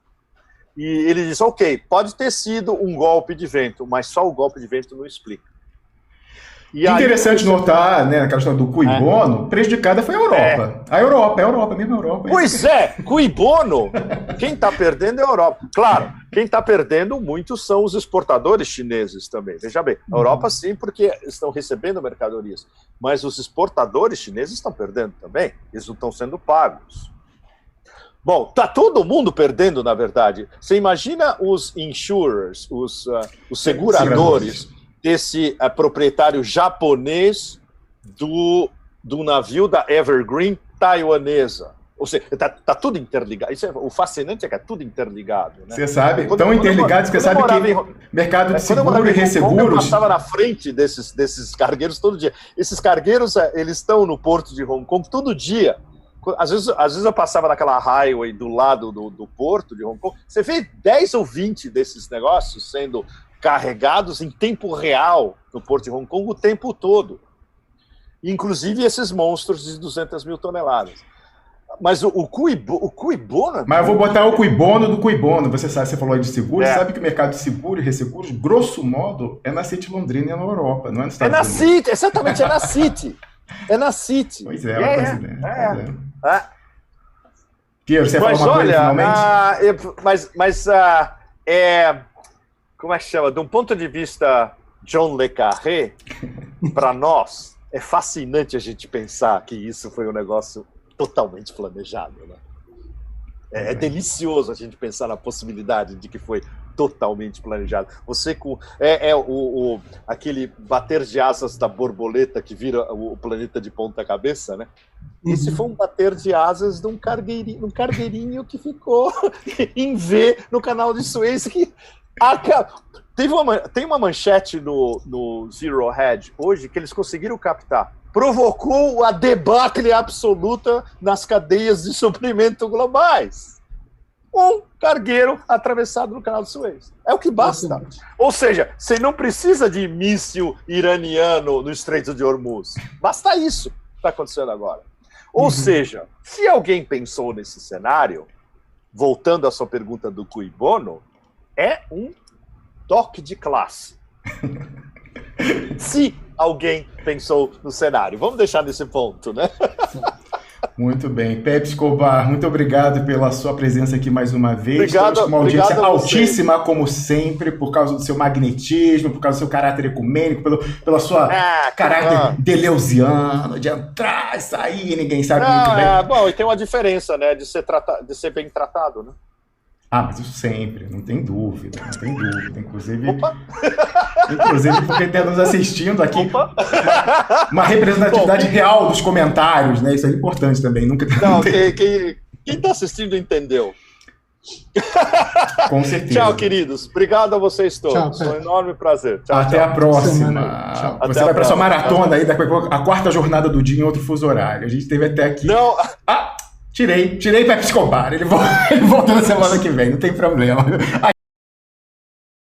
E ele diz, ok, pode ter sido um golpe de vento, mas só o golpe de vento não explica. E interessante notar, né, naquela história do cui bono, prejudicada foi a Europa. A Europa, mesmo a Europa. Pois é, cui bono, quem está perdendo é a Europa. Claro, quem está perdendo muitos são os exportadores chineses também. Veja bem, a Europa sim, porque estão recebendo mercadorias, mas os exportadores chineses estão perdendo também, eles não estão sendo pagos. Bom, tá todo mundo perdendo, na verdade. Você imagina os insurers, os seguradores desse proprietário japonês do navio da Evergreen taiwanesa. Ou seja, tá tudo interligado. O fascinante é que é tudo interligado. Né? Você sabe, tão interligados que você sabe que mercado de seguro e resseguros... Eu passava na frente desses cargueiros todo dia. Esses cargueiros, eles estão no porto de Hong Kong todo dia. Às vezes eu passava naquela highway do lado do porto de Hong Kong, você vê 10 ou 20 desses negócios sendo carregados em tempo real no porto de Hong Kong o tempo todo. Inclusive esses monstros de 200 mil toneladas. Mas o cui bono... Mas eu vou botar o cui bono do cui bono. Você falou aí de seguro, sabe que o mercado de seguro e resseguros, grosso modo, é na City Londrina e na Europa, não é nos Estados Unidos. City, exatamente, é na City. É na City. Pois é, Piero, você mas fala uma olha, coisa finalmente? Como é que chama? De um ponto de vista John Le Carré, para nós, é fascinante a gente pensar que isso foi um negócio totalmente planejado. Né? É delicioso a gente pensar na possibilidade de que foi totalmente planejado. Você com aquele bater de asas da borboleta que vira o planeta de ponta cabeça, né? Esse foi um bater de asas de um cargueirinho que ficou em V no canal de Suez que tem uma manchete no Zero Hedge hoje que eles conseguiram captar. Provocou a debacle absoluta nas cadeias de suprimento globais. Um cargueiro atravessado no canal de Suez. É o que basta. Ou seja, você não precisa de míssil iraniano no Estreito de Hormuz. Basta isso que está acontecendo agora. Ou seja, se alguém pensou nesse cenário, voltando à sua pergunta do cui bono, é um toque de classe. Se alguém pensou no cenário. Vamos deixar nesse ponto, né? Muito bem. Pepe Escobar, muito obrigado pela sua presença aqui mais uma vez. Obrigado, estamos com uma audiência altíssima, como sempre, por causa do seu magnetismo, por causa do seu caráter ecumênico, pela sua caráter deleuziano, de entrar e sair, ninguém sabe muito bem. Bom, e tem uma diferença, né, de ser bem tratado, né? Mas isso sempre, não tem dúvida. Inclusive porque está nos assistindo aqui uma representatividade real dos comentários, né? Isso é importante também. Quem está assistindo entendeu. Com certeza. Tchau, queridos. Obrigado a vocês todos. Foi um enorme prazer. Tchau, Até a próxima. Tchau. Você vai para sua maratona aí, a quarta jornada do dia em outro fuso horário. A gente teve até aqui... Não... Tirei Pepe Escobar. Ele volta na semana que vem, não tem problema.